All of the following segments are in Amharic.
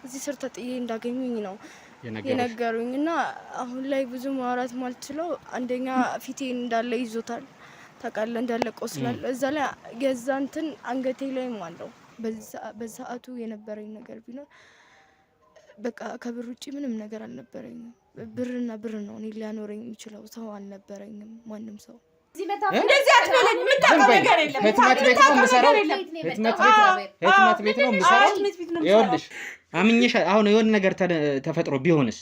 እዚህ ስር ተጥዬ እንዳገኙኝ ነው የነገሩኝና አሁን ላይ ብዙ ማውራት ማልችለው አንደኛ ፊቴን እንዳለ ይዞታል ታውቃለህ እንዳለ ቆስላል እዛ ላይ ገዛንትን አንገቴ ላይም አለው በሰዓቱ የነበረኝ ነገር ቢኖር በቃ ከብር ውጪ ምንም ነገር አልነበረኝም ብርና ብር ነው እኔ ሊያኖረኝ የሚችለው ሰው አልነበረኝም ማንንም ሰው እንደዚህ አትበለኝ ምን ታውቀው ነገር የለም ህትመት ቤት ነው የምሰራው ህትመት ቤት ነው የምሰራው ይኸውልሽ አምኜሽ አሁን የሆነ ነገር ተፈጥሮ ቢሆንስ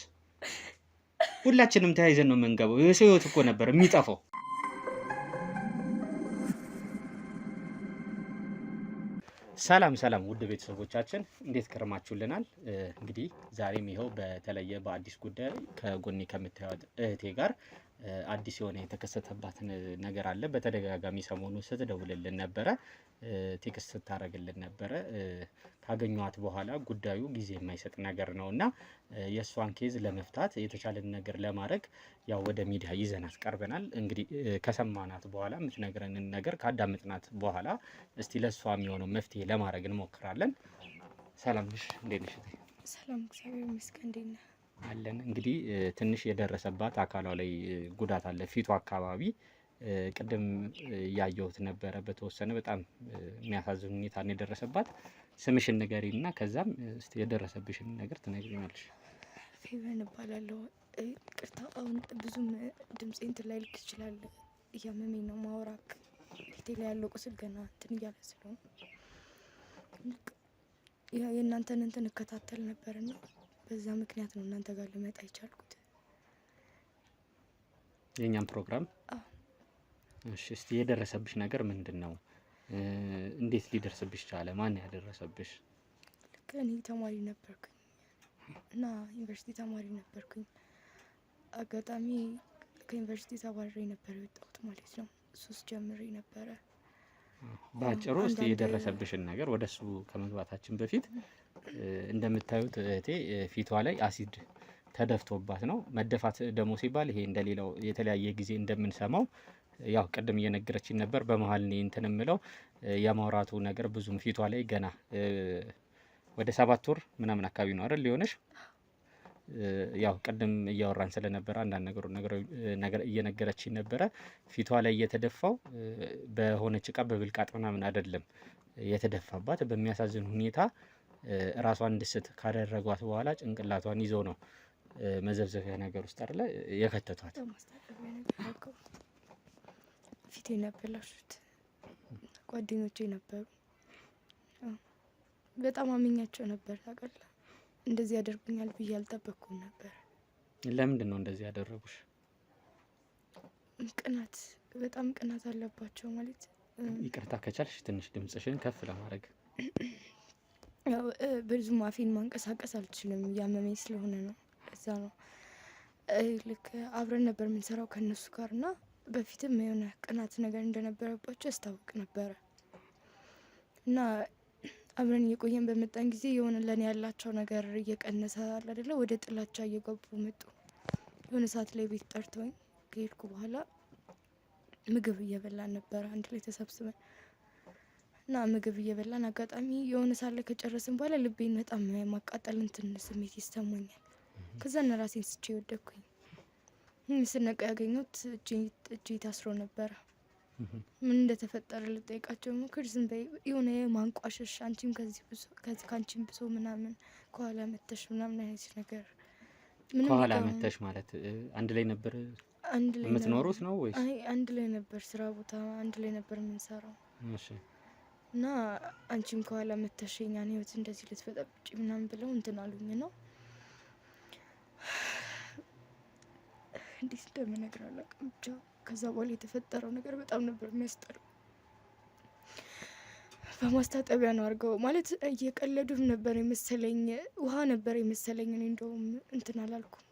ሁላችንም ተያይዘን ነው የምንገባው የሰው ህይወት እኮ ነበር የሚጠፋው ሰላም ሰላም ውድ ቤተሰቦቻችን እንዴት ከረማችሁልናል እንግዲህ ዛሬም ይሄው በተለየ በአዲስ ጉዳይ ከጎኔ ከምታዩት እህቴ ጋር አዲስ የሆነ የተከሰተባትን ነገር አለ በተደጋጋሚ ሰሞኑ ስትደውልልን ነበር ቴክስት ታረግልን ነበር ካገኘኋት በኋላ ጉዳዩ ጊዜ የማይሰጥ ነገር ነውና የሷን ኬዝ ለመፍታት የተቻለን ነገር ለማድረግ ያው ወደ ሚዲያ ይዘናት ቀርበናል እንግዲህ ከሰማናት በኋላ የምትነግረንን ነገር ካዳመጥናት በኋላ እስቲ ለሷ የሚሆነው መፍትሄ ለማድረግ እንሞክራለን ሰላም ነሽ እንዴት ነሽ ሰላም እግዚአብሔር ይመስገን እንዴት ነህ አለን እንግዲህ ትንሽ የደረሰባት አካሏ ላይ ጉዳት አለ ፊቷ አካባቢ ቅድም ያየሁት ነበር በተወሰነ በጣም የሚያሳዝን ሁኔታ ነው የደረሰባት ስምሽን ንገሪና ከዛም እስቲ የደረሰብሽን ነገር ትነግሪኛለሽ ፌቨን እባላለሁ ቅርታ አሁን ብዙም ድምጼን ትላልክ ይችላል እያመመኝ ነው ማውራክ ፊቴ ላይ ያለው ቁስል ገና እንትን እያለ ስለሆነ የእናንተን እንትን እከታተል ነበርና በዛ ምክንያት ነው እናንተ ጋር ልመጣ ይቻልኩት የኛም ፕሮግራም እሺ እስቲ የደረሰብሽ ነገር ምንድነው እንዴት ሊደርስብሽ ቻለ ማን ያደረሰብሽ ከኔ ተማሪ ነበርኩኝ እና ዩኒቨርሲቲ ተማሪ ነበርኩኝ አጋጣሚ ከዩኒቨርሲቲ ተባረሬ ነበር የወጣሁት ማለት ነው ሱስ ጀምሬ ነበር ባጭሩ እስቲ የደረሰብሽን ነገር ወደሱ ከመግባታችን በፊት እንደምታዩት እህቴ ፊቷ ላይ አሲድ ተደፍቶባት ነው መደፋት ደሞ ሲባል ይሄ እንደሌላው የተለያየ ጊዜ እንደምንሰማው ያው ቀደም እየነገረችኝ ነበር በመሃል ነው እንትንምለው ያማውራቱ ነገር ብዙም ፊቷ ላይ ገና ወደ 7 ወር ምናምን አካባቢ ነው አይደል ሊሆነሽ ያው ቀደም እያወራን ስለነበር አንድ ነገር እየነገረችኝ ነበር ፊቷ ላይ የተደፋው በሆነ ጭቃ በብልቃጥ ምናምን አይደለም የተደፋባት በሚያሳዝን ሁኔታ ራሷን እንድስት ካደረጓት በኋላ ጭንቅላቷን ይዘው ነው መዘብዘፊያ ነገር ውስጥ አይደለ የከተቷት ፊቴ ነበላሹት ጓደኞቼ ነበሩ በጣም አመኛቸው ነበር ታውቃለህ እንደዚህ ያደርጉኛል ብዬ አልጠበቅኩም ነበር ለምንድን ነው እንደዚህ ያደረጉሽ ቅናት በጣም ቅናት አለባቸው ማለት ይቅርታ ከቻልሽ ትንሽ ድምጽሽን ከፍ ለማድረግ ያው ብዙም አፌን ማንቀሳቀስ አልችልም ያመመኝ ስለሆነ ነው እዛ ነው ልክ አብረን ነበር የምንሰራው ከነሱ ጋርና በፊትም የሆነ ቅናት ነገር እንደነበረባቸው ያስታውቅ ነበር እና አብረን እየቆየን በመጣን ጊዜ የሆነ ለኔ ያላቸው ነገር እየቀነሰ አይደለ ወደ ጥላቻ እየገቡ መጡ የሆነ ሰዓት ላይ ቤት ጠርተውኝ ከሄድኩ በኋላ ምግብ እየበላን ነበር አንድ ላይ ተሰብስበን እና ምግብ እየበላን አጋጣሚ የሆነ ሳለ ከጨረስን በኋላ ልቤን በጣም ማቃጠል እንትን ስሜት ይሰማኛል ከዛ ራሴን ስቼ ወደኩኝ ስነቃ ያገኘሁት እጄ ታስሮ ነበር ምን እንደተፈጠረ ልጠይቃቸው ሞክር ዝም በይ የሆነ ማንቋሸሽ አንቺም ከዚህ ካንቺም ብሶ ምናምን ከኋላ መተሽ ምናምን አይነት ነገር ምን ከኋላ መተሽ ማለት አንድ ላይ ነበር የምትኖሩት ነው ወይስ አይ አንድ ላይ ነበር ስራ ቦታ አንድ ላይ ነበር የምንሰራው እሺ እና አንቺም ከኋላ መተሽኛን ህይወት እንደዚህ ልትፈጠብጪ ምናምን ብለው እንትን አሉኝ ነው እንዴት እንደምነግርህ አላውቅም ብቻ ከዛ በኋላ የተፈጠረው ነገር በጣም ነበር የሚያስጠላው በማስታጠቢያ ነው አድርገው ማለት እየቀለዱም ነበር የመሰለኝ ውሃ ነበር የመሰለኝ እኔ እንደውም እንትን አላልኩም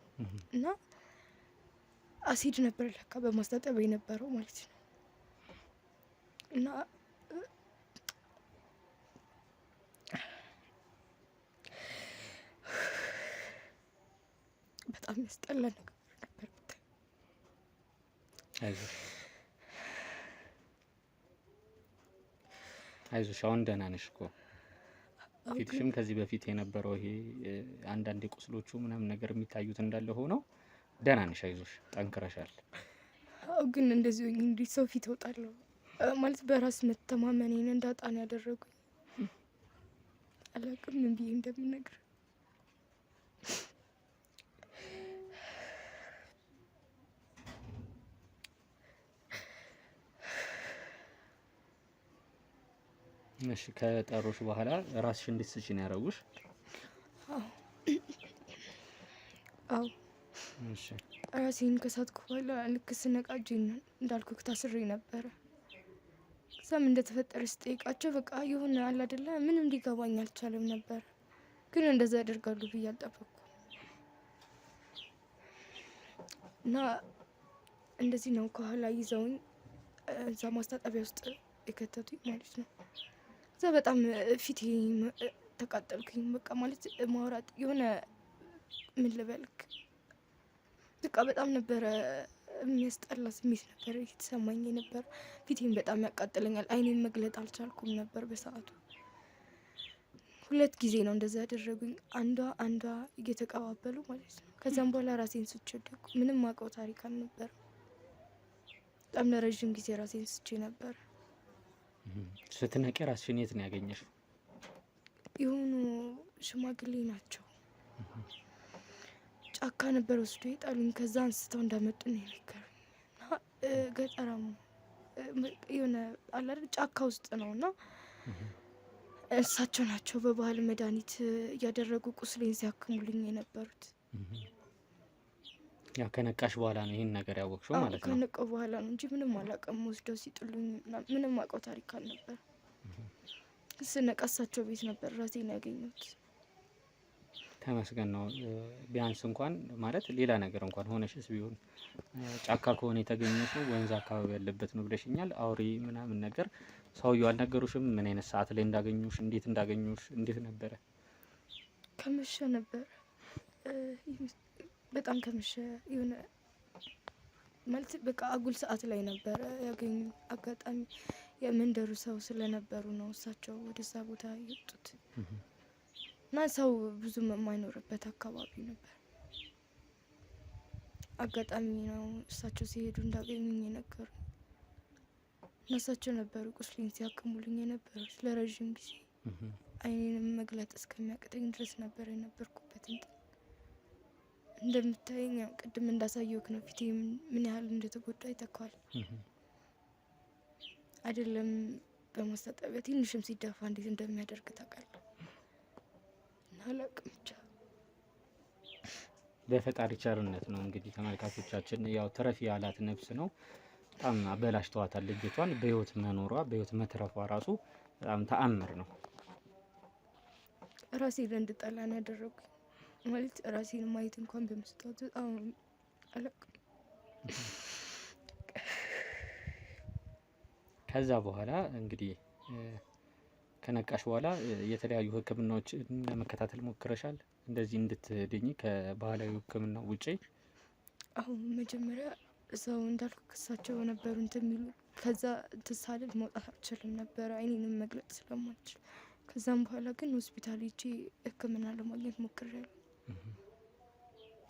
እና አሲድ ነበር ለካ በማስታጠቢያ የነበረው ማለት ነው እና በጣም ያስጠላ ነገር ነበር አይዞሽ አሁን ደህና ነሽ እኮ ፊትሽም ከዚህ በፊት የነበረው ይሄ አንዳንድ ቁስሎቹ ምናምን ነገር የሚታዩት እንዳለ ሆነው ደህና ነሽ፣ አይዞሽ፣ ጠንክረሻል። ግን እንደዚህ እንዴት ሰው ፊት እወጣለሁ ማለት በራስ መተማመኔን እንዳጣን ያደረጉኝ አላውቅም ምን ብዬ እንደምነግር። እሺ ከጠሩሽ በኋላ ራስሽ እንድትስቺ ነው ያደረጉሽ? አዎ። እሺ ራሴን ከሳትኩ በኋላ ልክ ስነቃ እጄን እንዳልኩህ ታስሬ ነበረ። ከዛም እንደተፈጠረ ስጠይቃቸው በቃ የሆነ አለ አይደለ ምንም ሊገባኝ አልቻለም ነበር። ግን እንደዛ ያደርጋሉ ብዬ አልጠበቅኩም እና እንደዚህ ነው ከኋላ ይዘውኝ እዛ ማስታጠቢያ ውስጥ የከተቱኝ ማለት ነው። እዛ በጣም ፊቴ ተቃጠልኩኝ። በቃ ማለት ማውራት የሆነ ምን ልበልክ በቃ በጣም ነበረ የሚያስጠላ ስሜት ነበር የተሰማኝ ነበር። ፊቴን በጣም ያቃጥለኛል። አይኔን መግለጥ አልቻልኩም ነበር በሰዓቱ። 2 ጊዜ ነው እንደዛ ያደረጉኝ፣ አንዷ እየተቀባበሉ ማለት ነው። ከዛም በኋላ ራሴን ስቼ ወደኩ። ምንም ማውቀው ታሪክ አልነበረም። በጣም ለረዥም ጊዜ ራሴን ስቼ ነበር። ስትነቂ ራስሽን የት ነው ያገኘሽው? የሆኑ ሽማግሌ ናቸው ጫካ ነበር ወስዶ የጣሉኝ። ከዛ አንስተው እንዳመጡ ነው የነገሩኝ። እና ገጠራሙ የሆነ አለ አይደል ጫካ ውስጥ ነው እና እሳቸው ናቸው በባህል መድኃኒት እያደረጉ ቁስሌን ሲያክሙልኝ የነበሩት። ያው ከነቃሽ በኋላ ነው ይህን ነገር ያወቅሽው ማለት ነው? ከነቃው በኋላ ነው እንጂ ምንም አላውቅም። ወስደው ሲጥሉኝ ምንም አውቀው ታሪክ አልነበር። ስነቃ እሳቸው ቤት ነበር ራሴን ያገኘሁት። ተመስገን ነው። ቢያንስ እንኳን ማለት ሌላ ነገር እንኳን ሆነሽስ ቢሆን ጫካ ከሆነ የተገኘሽው ወንዝ አካባቢ ያለበት ነው ብለሽኛል። አውሬ ምናምን ነገር ሰውየው አልነገሩሽም? ምን አይነት ሰዓት ላይ እንዳገኙሽ፣ እንዴት እንዳገኙሽ፣ እንዴት ነበረ? ከመሸ ነበር በጣም ከመሸ የሆነ ማለት በቃ አጉል ሰዓት ላይ ነበረ ያገኙ። አጋጣሚ የመንደሩ ሰው ስለነበሩ ነው እሳቸው ወደዛ ቦታ የወጡት እና ሰው ብዙም የማይኖርበት አካባቢ ነበር። አጋጣሚ ነው እሳቸው ሲሄዱ እንዳገኙኝ የነገሩ። እነሳቸው ነበሩ ቁስሌን ሲያክሙልኝ የነበሩት ለረዥም ጊዜ። አይኔንም መግለጥ እስከሚያቅተኝ ድረስ ነበር የነበርኩበት። እንደምታየኝ ያው ቅድም እንዳሳየውክ ነው ፊቴ ምን ያህል እንደተጎዳ ይተካል አይደለም። በማስታጠቢያ ትንሽም ሲደፋ እንዴት እንደሚያደርግ ታውቃለህ። አላውቅም ብቻ በፈጣሪ ቸርነት ነው እንግዲህ ተመልካቾቻችን። ያው ትረፊ ያላት ነፍስ ነው። በጣም አበላሽተዋታል ልጅቷን። በህይወት መኖሯ በህይወት መትረፏ ራሱ በጣም ተአምር ነው። ራሴን እንድጠላ ነው ያደረጉኝ። ማለት ራሴን ማየት እንኳን በመስታወት በጣም አላውቅም። ከዛ በኋላ እንግዲህ ከነቃሽ በኋላ የተለያዩ ሕክምናዎች ለመከታተል ሞክረሻል? እንደዚህ እንድትድኝ ከባህላዊ ሕክምና ውጪ? አሁን መጀመሪያ ሰው እንዳልኩ ክሳቸው ነበሩ እንትን የሚሉ ከዛ ትሳልል መውጣት አልችልም ነበረ አይኔንም መግለጥ ስለማልችል። ከዛም በኋላ ግን ሆስፒታል ሄጄ ሕክምና ለማግኘት ሞክሬያለሁ።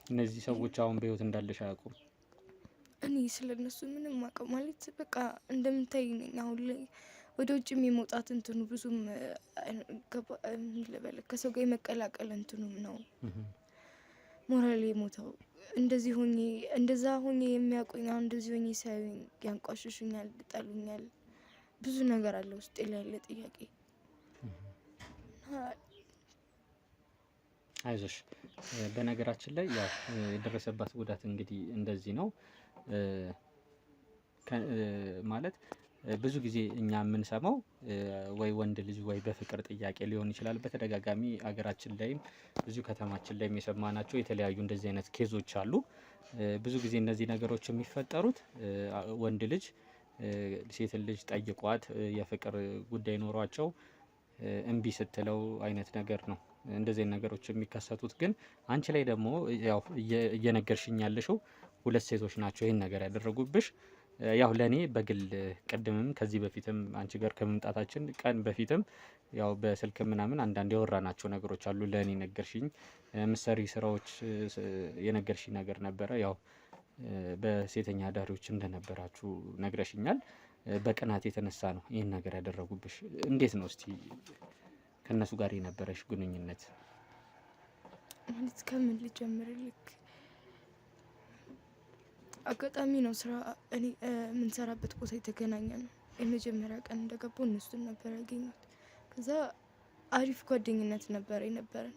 እነዚህ ሰዎች አሁን በህይወት እንዳለሽ አያውቁም? እኔ ስለነሱ ምንም አውቀው ማለት በቃ እንደምታይ ነኝ። አሁን ላይ ወደ ውጭ የመውጣት እንትኑ ብዙም ልበል ከሰው ጋር የመቀላቀል እንትኑም ነው ሞራል የሞተው። እንደዚህ ሆኜ እንደዛ ሆኜ የሚያውቁኝ አሁን እንደዚህ ሆኜ ሳያዩኝ ያንቋሽሹኛል፣ ይጠሉኛል። ብዙ ነገር አለ ውስጤ ላይ ያለ ጥያቄ። አይዞሽ። በነገራችን ላይ ያው የደረሰባት ጉዳት እንግዲህ እንደዚህ ነው ማለት ብዙ ጊዜ እኛ የምንሰማው ወይ ወንድ ልጅ ወይ በፍቅር ጥያቄ ሊሆን ይችላል። በተደጋጋሚ አገራችን ላይም ብዙ ከተማችን ላይም የሰማናቸው የተለያዩ እንደዚህ አይነት ኬዞች አሉ። ብዙ ጊዜ እነዚህ ነገሮች የሚፈጠሩት ወንድ ልጅ ሴትን ልጅ ጠይቋት የፍቅር ጉዳይ ኖሯቸው እምቢ ስትለው አይነት ነገር ነው እንደዚህ ነገሮች የሚከሰቱት። ግን አንቺ ላይ ደግሞ ያው እየነገርሽኝ ያለሽው 2 ሴቶች ናቸው ይህን ነገር ያደረጉብሽ። ያው ለኔ በግል ቀድምም ከዚህ በፊትም አንቺ ጋር ከመምጣታችን ቀን በፊትም ያው በስልክ ምናምን አንዳንድ ያወራናቸው ነገሮች አሉ። ለኔ ነገርሽኝ ምሰሪ ስራዎች የነገርሽኝ ነገር ነበረ። ያው በሴተኛ አዳሪዎች እንደነበራችሁ ነግረሽኛል። በቅናት የተነሳ ነው ይህን ነገር ያደረጉብሽ። እንዴት ነው እስቲ ከነሱ ጋር የነበረሽ ግንኙነት? ማለት ከምን ልጀምርልክ? አጋጣሚ ነው ስራ እኔ የምንሰራበት ቦታ የተገናኘ ነው። የመጀመሪያ ቀን እንደገባው እነሱን ነበር ያገኘሁት። ከዛ አሪፍ ጓደኝነት ነበር የነበረን።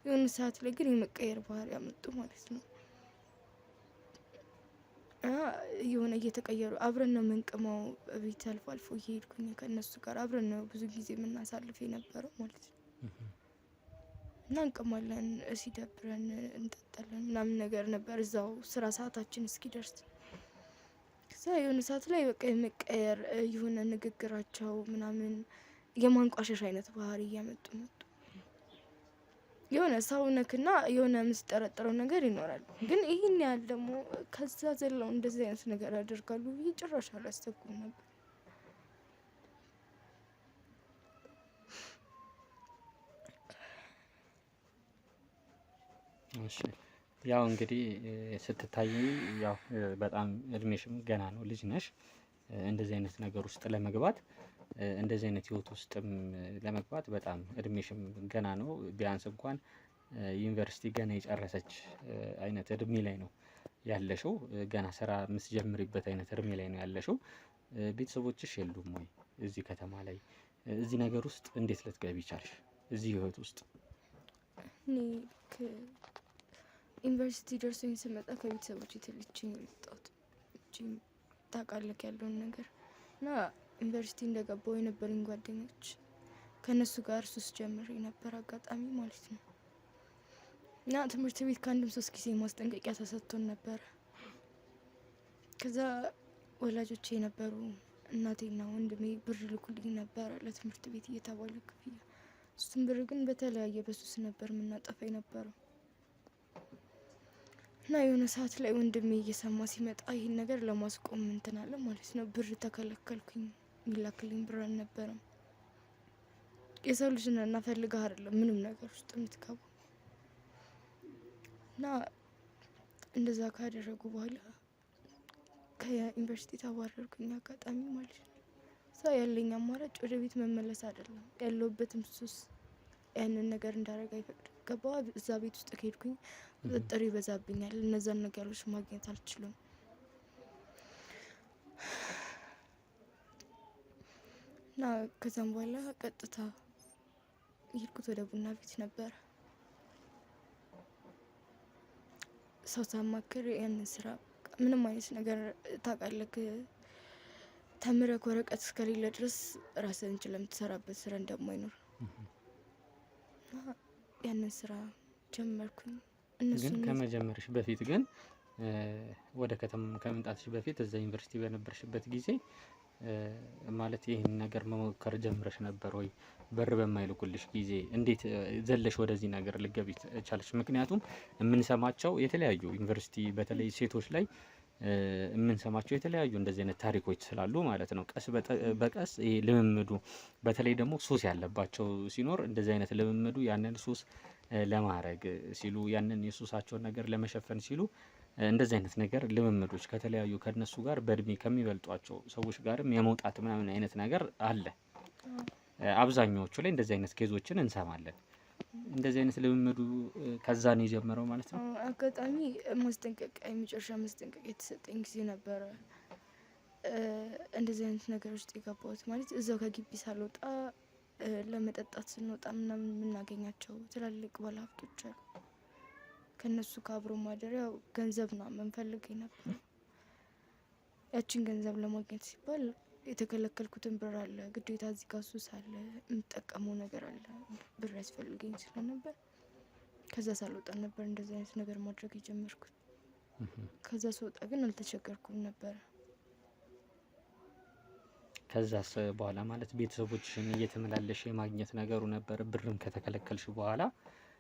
የሆነ ሰዓት ላይ ግን የመቀየር ባህሪ ያመጡ ማለት ነው። የሆነ እየተቀየሩ አብረን ነው የምንቅመው። ቤት አልፎ አልፎ እየሄድኩኝ ከእነሱ ጋር አብረን ነው ብዙ ጊዜ የምናሳልፍ የነበረው ማለት ነው። እና እንቅማለን፣ ሲደብረን እንጠጣለን ምናምን ነገር ነበር እዛው ስራ ሰዓታችን እስኪደርስ። ከዛ የሆነ ሰዓት ላይ በቃ የመቀየር የሆነ ንግግራቸው ምናምን የማንቋሸሽ አይነት ባህሪ እያመጡ መጡ። የሆነ ሰውነክና የሆነ የምትጠረጥረው ነገር ይኖራል። ግን ይህን ያህል ደግሞ ከዛ ዘለው እንደዚህ አይነት ነገር ያደርጋሉ ብዬ ጭራሽ አላሰብኩም ነበር። እሺ ያው እንግዲህ ስትታይ ያው በጣም እድሜሽም ገና ነው፣ ልጅ ነሽ። እንደዚህ አይነት ነገር ውስጥ ለመግባት እንደዚህ አይነት ህይወት ውስጥም ለመግባት በጣም እድሜሽም ገና ነው። ቢያንስ እንኳን ዩኒቨርሲቲ ገና የጨረሰች አይነት እድሜ ላይ ነው ያለሽው። ገና ስራ የምትጀምሪበት አይነት እድሜ ላይ ነው ያለሽው። ቤተሰቦችሽ የሉም ወይ እዚህ ከተማ ላይ? እዚህ ነገር ውስጥ እንዴት ልትገቢ ቻልሽ? እዚህ ህይወት ውስጥ እኔ ዩኒቨርሲቲ ደርሶኝ ስመጣ ከቤተሰቦች ተለይቼ ነው የመጣሁት። ታውቃለህ ያለውን ነገር እና ዩኒቨርሲቲ እንደገባው የነበረኝ ጓደኞች ከነሱ ጋር ሱስ ጀምሬ ነበር አጋጣሚ ማለት ነው። እና ትምህርት ቤት ከአንድም 3 ጊዜ ማስጠንቀቂያ ተሰጥቶን ነበር። ከዛ ወላጆቼ የነበሩ እናቴና ወንድሜ ብር ልኩልኝ ነበር ለትምህርት ቤት እየተባለ ክፍያ። እሱም ብር ግን በተለያየ በሱስ ነበር የምናጠፋ የነበረው። እና የሆነ ሰዓት ላይ ወንድሜ እየሰማ ሲመጣ ይህን ነገር ለማስቆም እንትን አለ ማለት ነው። ብር ተከለከልኩኝ። የሚላክልኝ ብር አልነበረም። የሰው ልጅ ነን እና ፈልገህ አይደለም ምንም ነገር ውስጥ የምትገባው። እና እንደዛ ካደረጉ በኋላ ከዩኒቨርሲቲ ተባረርኩኝ አጋጣሚ ማለት ነው። እዛ ያለኝ አማራጭ ወደ ቤት መመለስ አይደለም፣ ያለሁበትም ሱስ ያንን ነገር እንዳደረግ አይፈቅድም። ገባ እዛ ቤት ውስጥ ከሄድኩኝ ቁጥጥር ይበዛብኛል። እነዛን ነገሮች ማግኘት አልችልም። እና ከዛም በኋላ ቀጥታ የሄድኩት ወደ ቡና ቤት ነበር። ሰው ሳማክር ያንን ስራ ምንም አይነት ነገር ታውቃለህ፣ ተምረህ ወረቀት እስከሌለ ድረስ ራስህን ችለህ የምትሰራበት ስራ እንደማይኖር ያንን ስራ ጀመርኩኝ። ግን ከመጀመርሽ በፊት ግን ወደ ከተማ ከመምጣትሽ በፊት እዛ ዩኒቨርሲቲ በነበርሽበት ጊዜ ማለት ይህን ነገር መሞከር ጀምረሽ ነበር ወይ? በር በማይልኩልሽ ጊዜ እንዴት ዘለሽ ወደዚህ ነገር ልገቢ ቻልሽ? ምክንያቱም የምንሰማቸው የተለያዩ ዩኒቨርሲቲ በተለይ ሴቶች ላይ የምንሰማቸው የተለያዩ እንደዚህ አይነት ታሪኮች ስላሉ ማለት ነው። ቀስ በቀስ ይሄ ልምምዱ በተለይ ደግሞ ሱስ ያለባቸው ሲኖር እንደዚህ አይነት ልምምዱ ያንን ሱስ ለማድረግ ሲሉ ያንን የሱሳቸውን ነገር ለመሸፈን ሲሉ እንደዚህ አይነት ነገር ልምምዶች ከተለያዩ ከነሱ ጋር በእድሜ ከሚበልጧቸው ሰዎች ጋርም የመውጣት ምናምን አይነት ነገር አለ። አብዛኛዎቹ ላይ እንደዚህ አይነት ኬዞችን እንሰማለን። እንደዚህ አይነት ልምምዱ ከዛ ነው የጀመረው ማለት ነው። አጋጣሚ ማስጠንቀቂያ የመጨረሻ ማስጠንቀቂያ የተሰጠኝ ጊዜ ነበረ እንደዚህ አይነት ነገሮች ውስጥ የገባሁት። ማለት እዛው ከግቢ ሳልወጣ ለመጠጣት ስንወጣ ምናምን የምናገኛቸው ትላልቅ ባለሀብቶች አሉ። ከነሱ ከአብሮ ማደሪያው ገንዘብ ነው የምንፈልግ ነበር። ያችን ገንዘብ ለማግኘት ሲባል የተከለከልኩትን ብር አለ ግዴታ እዚህ ጋር ሱስ አለ የምጠቀመው ነገር አለ ብር ያስፈልገኝ ስለነበር ከዛ ሳልወጣ ነበር እንደዚህ አይነት ነገር ማድረግ የጀመርኩት። ከዛ ስወጣ ግን አልተቸገርኩም ነበር። ከዛስ በኋላ ማለት ቤተሰቦችሽን እየተመላለሽ የማግኘት ነገሩ ነበር? ብርም ከተከለከልሽ በኋላ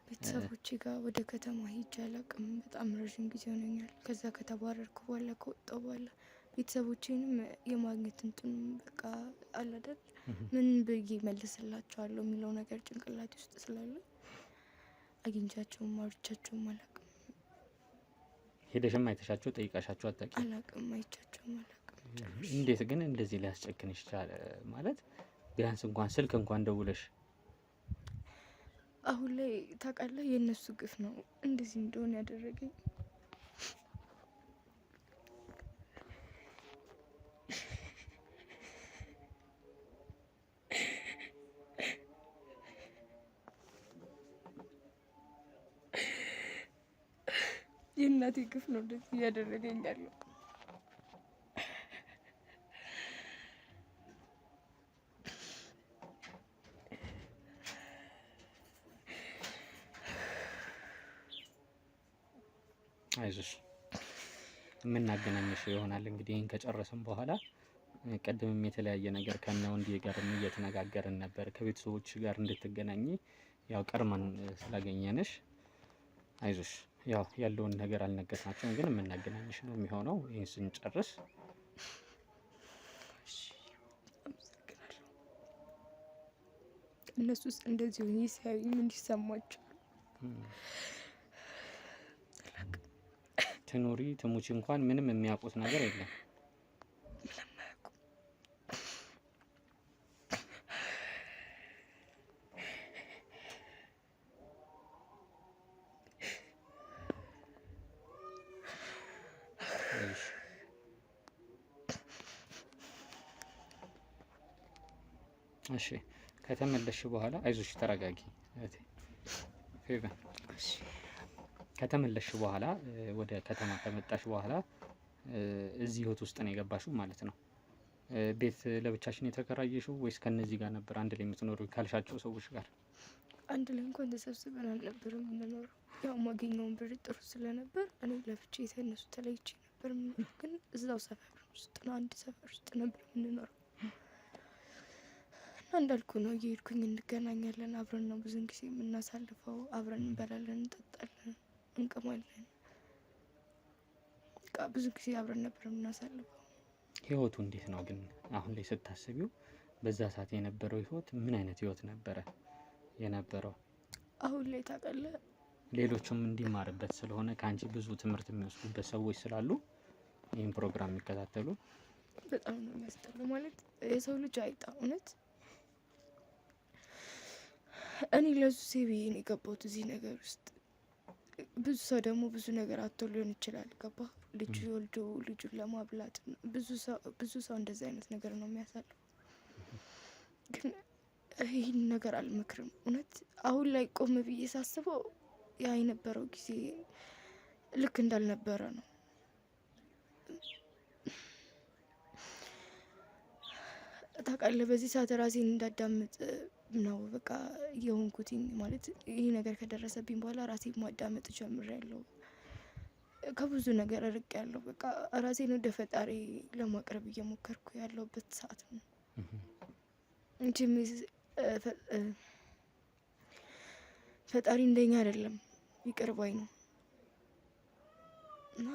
ቤተሰቦቼ ጋር ወደ ከተማ ሄጄ አላውቅም። በጣም ረዥም ጊዜ ሆኖኛል። ከዛ ከተባረርኩ በኋላ ከወጣሁ በኋላ ቤተሰቦቼንም የማግኘት እንትን በቃ አለ አይደል ምን ብዬ መልስላቸዋለሁ የሚለው ነገር ጭንቅላቴ ውስጥ ስላለ አግኝቻቸውም አውርቻቸውም አላውቅም። ሄደሽም አይተሻቸው ጠይቃሻቸው አታውቂም? አላውቅም፣ አይቻቸውም አላውቅም። እንዴት ግን እንደዚህ ሊያስጨክንሽ ቻለ? ማለት ቢያንስ እንኳን ስልክ እንኳን ደውለሽ አሁን ላይ ታውቃለህ የእነሱ ግፍ ነው እንደዚህ እንደሆነ ያደረገኝ። የእናቴ ግፍ ነው እንደዚህ እያደረገኝ ያለው። አይዞሽ የምናገናኝሽ ይሆናል። እንግዲህ ይህን ከጨረስን በኋላ ቀድምም የተለያየ ነገር ከነ ወንዴ ጋርም እየተነጋገርን ነበር ከቤተሰቦች ጋር እንድትገናኝ ያው ቀርመን ስላገኘንሽ አይዞሽ ያው ያለውን ነገር አልነገርናቸውም፣ ግን የምናገናኝሽ ነው የሚሆነው ይህን ስንጨርስ። እነሱስ እንደዚህ ሆኜ ሲያዩኝ ምን ይሰማቸው? ትኑሪ ትሙች እንኳን ምንም የሚያውቁት ነገር የለም። እሺ ከተመለሽ በኋላ አይዞሽ ተረጋጊ እህቴ ፌቨን። ከተመለሽ በኋላ ወደ ከተማ ከመጣሽ በኋላ እዚህ ህይወት ውስጥ ነው የገባሽው ማለት ነው። ቤት ለብቻሽን የተከራየሽው ወይስ ከነዚህ ጋር ነበር አንድ ላይ የምትኖሪው ካልሻቸው ሰዎች ጋር? አንድ ላይ እንኳን ተሰብስበን አልነበረም የምንኖረው። ያው ማገኘውን ብር ጥሩ ስለነበር እኔ ለብቻ ከእነሱ ተለይቼ ነበር የምኖረው። ግን እዛው ሰፈር ውስጥ ነው አንድ ሰፈር ውስጥ ነበር የምንኖረው። እና እንዳልኩ ነው እየሄድኩኝ እንገናኛለን። አብረን ነው ብዙን ጊዜ የምናሳልፈው። አብረን እንበላለን፣ እንጠጣለን፣ እንቅማለን። በቃ ብዙ ጊዜ አብረን ነበር የምናሳልፈው። ህይወቱ እንዴት ነው ግን አሁን ላይ ስታስቢው? በዛ ሰዓት የነበረው ህይወት ምን አይነት ህይወት ነበረ የነበረው? አሁን ላይ ታውቃለህ፣ ሌሎችም እንዲማርበት ስለሆነ ከአንቺ ብዙ ትምህርት የሚወስዱበት ሰዎች ስላሉ ይህን ፕሮግራም የሚከታተሉ በጣም ነው የሚያስጠላው። ማለት የሰው ልጅ አይጣ እውነት። እኔ ለሱ ብዬ ነው የገባሁት እዚህ ነገር ውስጥ። ብዙ ሰው ደግሞ ብዙ ነገር አቶ ሊሆን ይችላል። ገባ ልጁ ወልዶ ልጁን ለማብላት ብዙ ሰው እንደዚህ አይነት ነገር ነው የሚያሳልፈው። ግን ይህን ነገር አልመክርም እውነት። አሁን ላይ ቆም ብዬ ሳስበው ያ የነበረው ጊዜ ልክ እንዳልነበረ ነው። ታውቃለህ በዚህ ሰዓት ራሴን እንዳዳምጥ ነው በቃ የሆንኩትኝ። ማለት ይህ ነገር ከደረሰብኝ በኋላ ራሴን ማዳመጥ ጀምሬያለሁ። ከብዙ ነገር ርቅ ያለው በቃ ራሴን ወደ ፈጣሪ ለማቅረብ እየሞከርኩ ያለሁበት ሰዓት ነው እንጂ ፈጣሪ እንደኛ አይደለም፣ ይቅር ባይ ነው። እና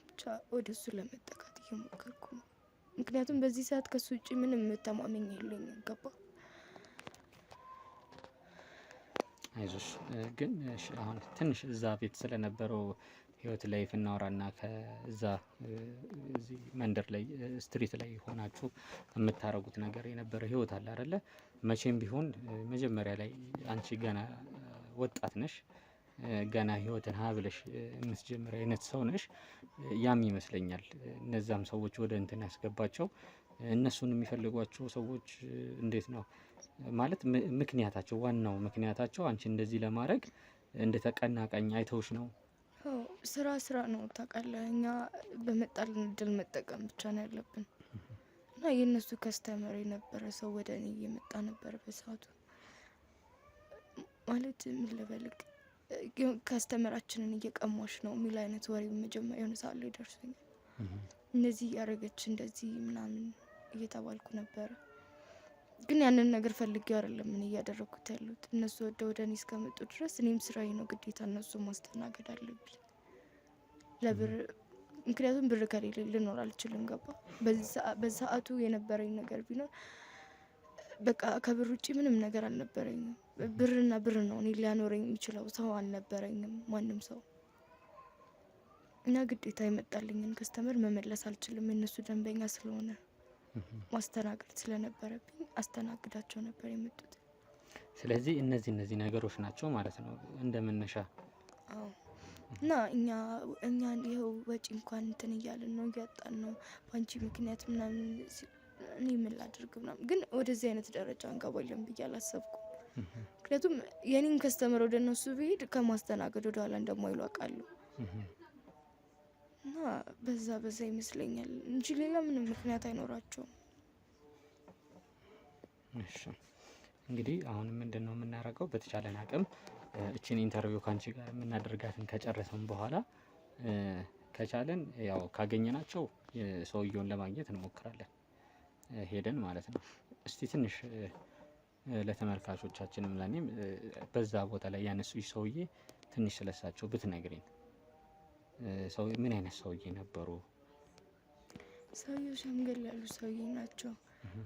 ብቻ ወደ እሱ ለመጠቃት እየሞከርኩ ነው። ምክንያቱም በዚህ ሰዓት ከሱ ውጭ ምንም መተማመኝ የለኝም። ገባ? አይዞሽ ግን አሁን ትንሽ እዛ ቤት ስለነበረው ህይወት ላይ ፍናወራና ከዛ እዚህ መንደር ላይ ስትሪት ላይ ሆናችሁ የምታረጉት ነገር የነበረ ህይወት አለ አይደለ? መቼም ቢሆን መጀመሪያ ላይ አንቺ ገና ወጣት ነሽ፣ ገና ህይወትን ሀብለሽ የምትጀምር አይነት ሰው ነሽ። ያም ይመስለኛል እነዛም ሰዎች ወደ እንትን ያስገባቸው። እነሱን የሚፈልጓቸው ሰዎች እንዴት ነው ማለት ምክንያታቸው፣ ዋናው ምክንያታቸው አንቺ እንደዚህ ለማድረግ እንደ ተቀናቃኝ አይተውሽ ነው። ስራ ነው ታውቃለህ። እኛ በመጣልን እድል መጠቀም ብቻ ነው ያለብን። እና የእነሱ ከስተመር የነበረ ሰው ወደ እኔ እየመጣ ነበር በሰዓቱ። ማለት ምን ልበልቅ፣ ከስተመራችንን እየቀማሽ ነው የሚል አይነት ወሬ መጀመሪያ የሆነ ሰዓት ላይ ደርሶኛል። እነዚህ እያደረገች እንደዚህ ምናምን እየተባልኩ ነበረ። ግን ያንን ነገር ፈልጌው አይደለም ምን እያደረግኩት ያሉት። እነሱ ወደ እኔ እስከመጡ ድረስ እኔም ስራዬ ነው ግዴታ እነሱ ማስተናገድ አለብኝ። ለብር ምክንያቱም ብር ከሌለ ልኖር አልችልም። ገባ? በሰዓቱ የነበረኝ ነገር ቢኖር በቃ ከብር ውጭ ምንም ነገር አልነበረኝም። ብርና ብር ነው እኔ ሊያኖረኝ የሚችለው፣ ሰው አልነበረኝም ማንም ሰው እና ግዴታ የመጣልኝን ከስተመር መመለስ አልችልም። የእነሱ ደንበኛ ስለሆነ ማስተናገድ ስለነበረብኝ አስተናግዳቸው ነበር የመጡት። ስለዚህ እነዚህ ነገሮች ናቸው ማለት ነው እንደ መነሻ። አዎ እና እኛ ይኸው ወጪ እንኳን እንትን እያልን ነው፣ እያጣን ነው በአንቺ ምክንያት ምናምን። እኔ ምን ላድርግ ምናምን፣ ግን ወደዚህ አይነት ደረጃ እንገባለን ብዬ አላሰብኩም። ምክንያቱም የኔን ከስተመር ወደ እነሱ ብሄድ ከማስተናገድ ወደ ኋላ እንደማይሉ አውቃለሁ። እና በዛ ይመስለኛል እንጂ ሌላ ምንም ምክንያት አይኖራቸውም። እሺ እንግዲህ አሁን ምንድነው የምናደርገው? በተቻለን አቅም እቺን ኢንተርቪው ካንቺ ጋር የምናደርጋትን ከጨረሰን በኋላ ከቻለን ያው ካገኘናቸው ሰውየውን ለማግኘት እንሞክራለን ሄደን ማለት ነው። እስቲ ትንሽ ለተመልካቾቻችንም ለኔም በዛ ቦታ ላይ ያነሱሽ ሰውዬ ትንሽ ስለሳቸው ብትነግሪኝ። ሰው ምን አይነት ሰውዬ ነበሩ? ሰውዬው ሸምገል ያሉ ሰውዬ ናቸው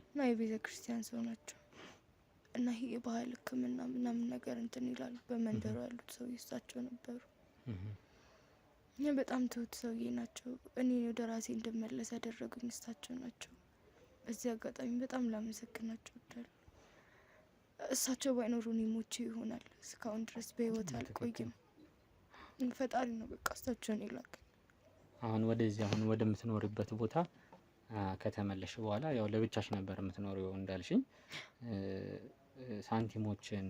እና የቤተ ክርስቲያን ሰው ናቸው እና ይሄ የባህል ሕክምና ምናምን ነገር እንትን ይላሉ። በመንደሩ ያሉት ሰውዬ እሳቸው ነበሩ። እኔ በጣም ትሁት ሰውዬ ናቸው። እኔ ወደ ራሴ እንድመለስ ያደረጉኝ እሳቸው ናቸው። በዚህ አጋጣሚ በጣም ላመሰግናቸው እወዳለሁ። እሳቸው ባይኖሩ እኔ ሞቼ ይሆናል። እስካሁን ድረስ በህይወት አልቆይም። ፈጣሪ ነው በቃ እሳቸውን ይላክ። አሁን ወደምትኖሪበት ቦታ ከተመለሽ በኋላ ያው ለብቻሽ ነበር የምትኖሪው እንዳልሽኝ፣ ሳንቲሞችን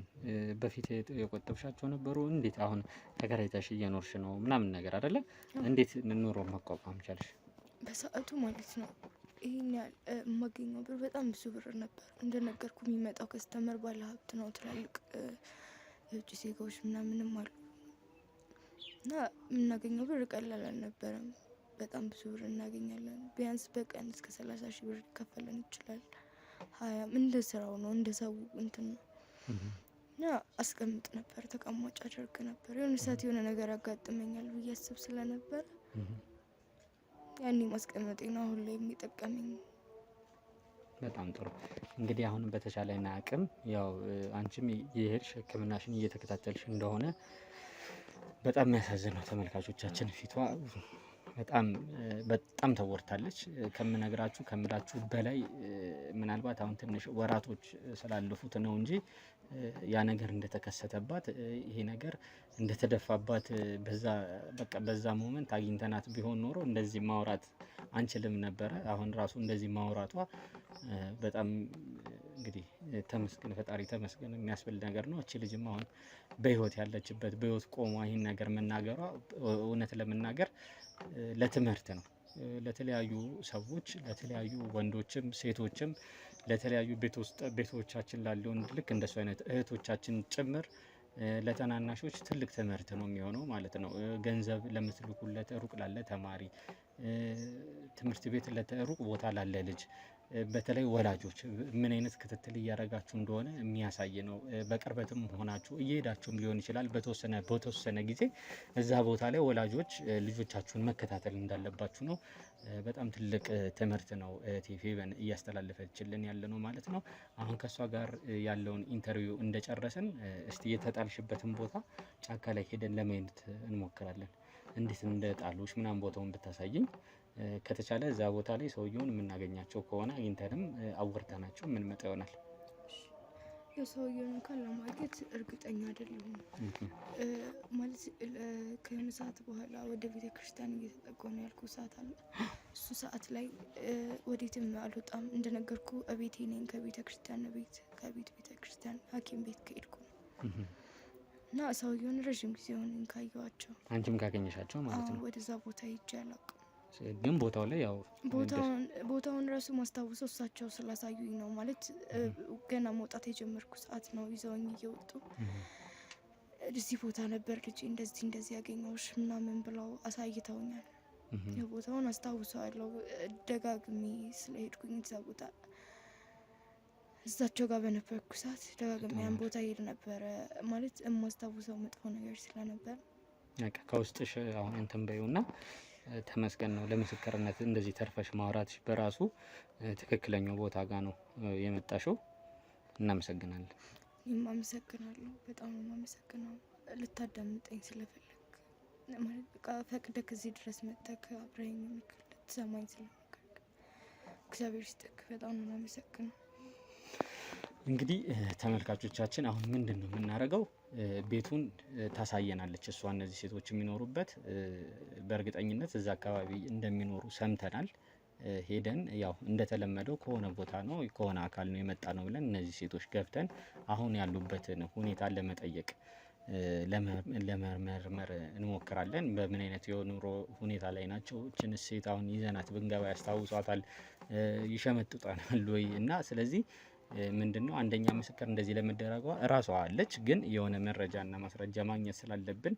በፊት የቆጠብሻቸው ነበሩ? እንዴት አሁን ተከራይተሽ እየኖርሽ ነው ምናምን ነገር አይደለ? እንዴት ኑሮ መቋቋም ቻልሽ? በሰዓቱ ማለት ነው ይሄን ያህል የማገኘው ብር በጣም ብዙ ብር ነበር። እንደነገርኩ የሚመጣው ከስተመር ባለ ሀብት ነው፣ ትላልቅ የውጭ ዜጋዎች ምናምንም አሉ እና የምናገኘው ብር ቀላል አልነበረም። በጣም ብዙ ብር እናገኛለን። ቢያንስ በቀን እስከ 30 ሺህ ብር ሊከፈለን ይችላል። 20 እንደ ስራው ነው፣ እንደ ሰው እንትን ነው እና አስቀምጥ ነበር፣ ተቀማጭ አደርግ ነበር። የሆነ ሰዓት የሆነ ነገር ያጋጥመኛል ብዬ አስብ ስለነበር ያኔ ማስቀመጤ ነው አሁን ላይ የሚጠቀመኝ። በጣም ጥሩ። እንግዲህ አሁን በተቻለና አቅም ያው አንቺም የሄድሽ ሕክምናሽን እየተከታተልሽ እንደሆነ በጣም የሚያሳዝነው ተመልካቾቻችን ፊቷ በጣም ተወርታለች። ከምላችሁ በላይ ምናልባት አሁን ትንሽ ወራቶች ስላለፉት ነው እንጂ ያ ነገር እንደተከሰተባት ይሄ ነገር እንደተደፋባት በዛ ሞመንት አግኝተናት ቢሆን ኖሮ እንደዚህ ማውራት አንችልም ነበረ። አሁን ራሱ እንደዚህ ማውራቷ በጣም እንግዲህ ተመስገን፣ ፈጣሪ ተመስገን የሚያስብል ነገር ነው። እቺ ልጅም አሁን በህይወት ያለችበት በህይወት ቆሟ ይህን ነገር መናገሯ እውነት ለመናገር ለትምህርት ነው። ለተለያዩ ሰዎች፣ ለተለያዩ ወንዶችም ሴቶችም፣ ለተለያዩ ቤቶቻችን ላሉ ልክ እንደሱ አይነት እህቶቻችን ጭምር ለተናናሾች ትልቅ ትምህርት ነው የሚሆነው ማለት ነው። ገንዘብ ለምትልኩለት ሩቅ ላለ ተማሪ፣ ትምህርት ቤት ሩቅ ቦታ ላለ ልጅ፣ በተለይ ወላጆች ምን አይነት ክትትል እያደረጋችሁ እንደሆነ የሚያሳይ ነው። በቅርበትም ሆናችሁ እየሄዳችሁም ሊሆን ይችላል። በተወሰነ ጊዜ እዛ ቦታ ላይ ወላጆች ልጆቻችሁን መከታተል እንዳለባችሁ ነው። በጣም ትልቅ ትምህርት ነው ፌቨን እያስተላለፈችልን ያለ ነው ማለት ነው። አሁን ከእሷ ጋር ያለውን ኢንተርቪው እንደጨረስን እስቲ የተጣልሽበትን ቦታ ጫካ ላይ ሄደን ለማየት እንሞክራለን። እንዴት እንደጣሉሽ ምናምን ቦታውን ብታሳይኝ ከተቻለ እዛ ቦታ ላይ ሰውየውን የምናገኛቸው ከሆነ አግኝተንም አወርተናቸው የምንመጣ ይሆናል። የሰውየውን እንኳን ለማግኘት እርግጠኛ አይደለሁም። ማለት ከሆነ ሰዓት በኋላ ወደ ቤተ ክርስቲያን እየተጠጋሁ ነው ያልኩ ሰዓት አለ። እሱ ሰዓት ላይ ወዴትም አልወጣም። እንደነገርኩ እቤቴ ነኝ። ከቤተ ክርስቲያን ከቤተ ክርስቲያን ሐኪም ቤት ከሄድኩ ነው እና ሰውየውን ረዥም ጊዜ ሆነኝ ካየኋቸው። አንቺም ካገኘሻቸው ማለት ነው? ወደዛ ቦታ ሄጄ አላውቅም። ግን ቦታው ላይ ያው ቦታውን ራሱ ማስታወሰው እሳቸው ስላሳዩኝ ነው። ማለት ገና መውጣት የጀመርኩ ሰዓት ነው ይዘውኝ እየወጡ እዚህ ቦታ ነበር ልጅ እንደዚህ ያገኘሁሽ ምናምን ብለው አሳይተውኛል። የቦታውን አስታውሰዋለሁ ደጋግሜ ስለሄድኩኝ እዛ ቦታ እዛቸው ጋር በነበርኩ ሰዓት ደጋግሜ ያን ቦታ ሄድ ነበረ። ማለት የማስታውሰው መጥፎ ነገር ስለነበር ከውስጥሽ አሁን እንትን በይውና ተመስገን ነው። ለምስክርነት እንደዚህ ተርፈሽ ማውራትሽ በራሱ ትክክለኛው ቦታ ጋር ነው የመጣሽው። እናመሰግናለን። እኔም አመሰግናለሁ። በጣም ነው የማመሰግነው ልታዳምጠኝ ስለፈለግ ማለት በቃ ፈቅደህ እዚህ ድረስ መጥተህ አብረኸኝ ምክር ልትሰማኝ ስለፈለግ እግዚአብሔር ይስጥክ። በጣም ነው የማመሰግነው። እንግዲህ ተመልካቾቻችን አሁን ምንድን ነው የምናደርገው? ቤቱን ታሳየናለች እሷ እነዚህ ሴቶች የሚኖሩበት። በእርግጠኝነት እዛ አካባቢ እንደሚኖሩ ሰምተናል። ሄደን ያው እንደተለመደው ከሆነ ቦታ ነው ከሆነ አካል ነው የመጣ ነው ብለን እነዚህ ሴቶች ገብተን አሁን ያሉበትን ሁኔታ ለመጠየቅ ለመመርመር እንሞክራለን። በምን አይነት የኑሮ ሁኔታ ላይ ናቸው? እችን ሴት አሁን ይዘናት ብንገባ ያስታውሷታል? ይሸመጥጧናል ወይ? እና ስለዚህ ምንድነው አንደኛ ምስክር እንደዚህ ለመደረጓ እራሷ አለች። ግን የሆነ መረጃና ማስረጃ ማግኘት ስላለብን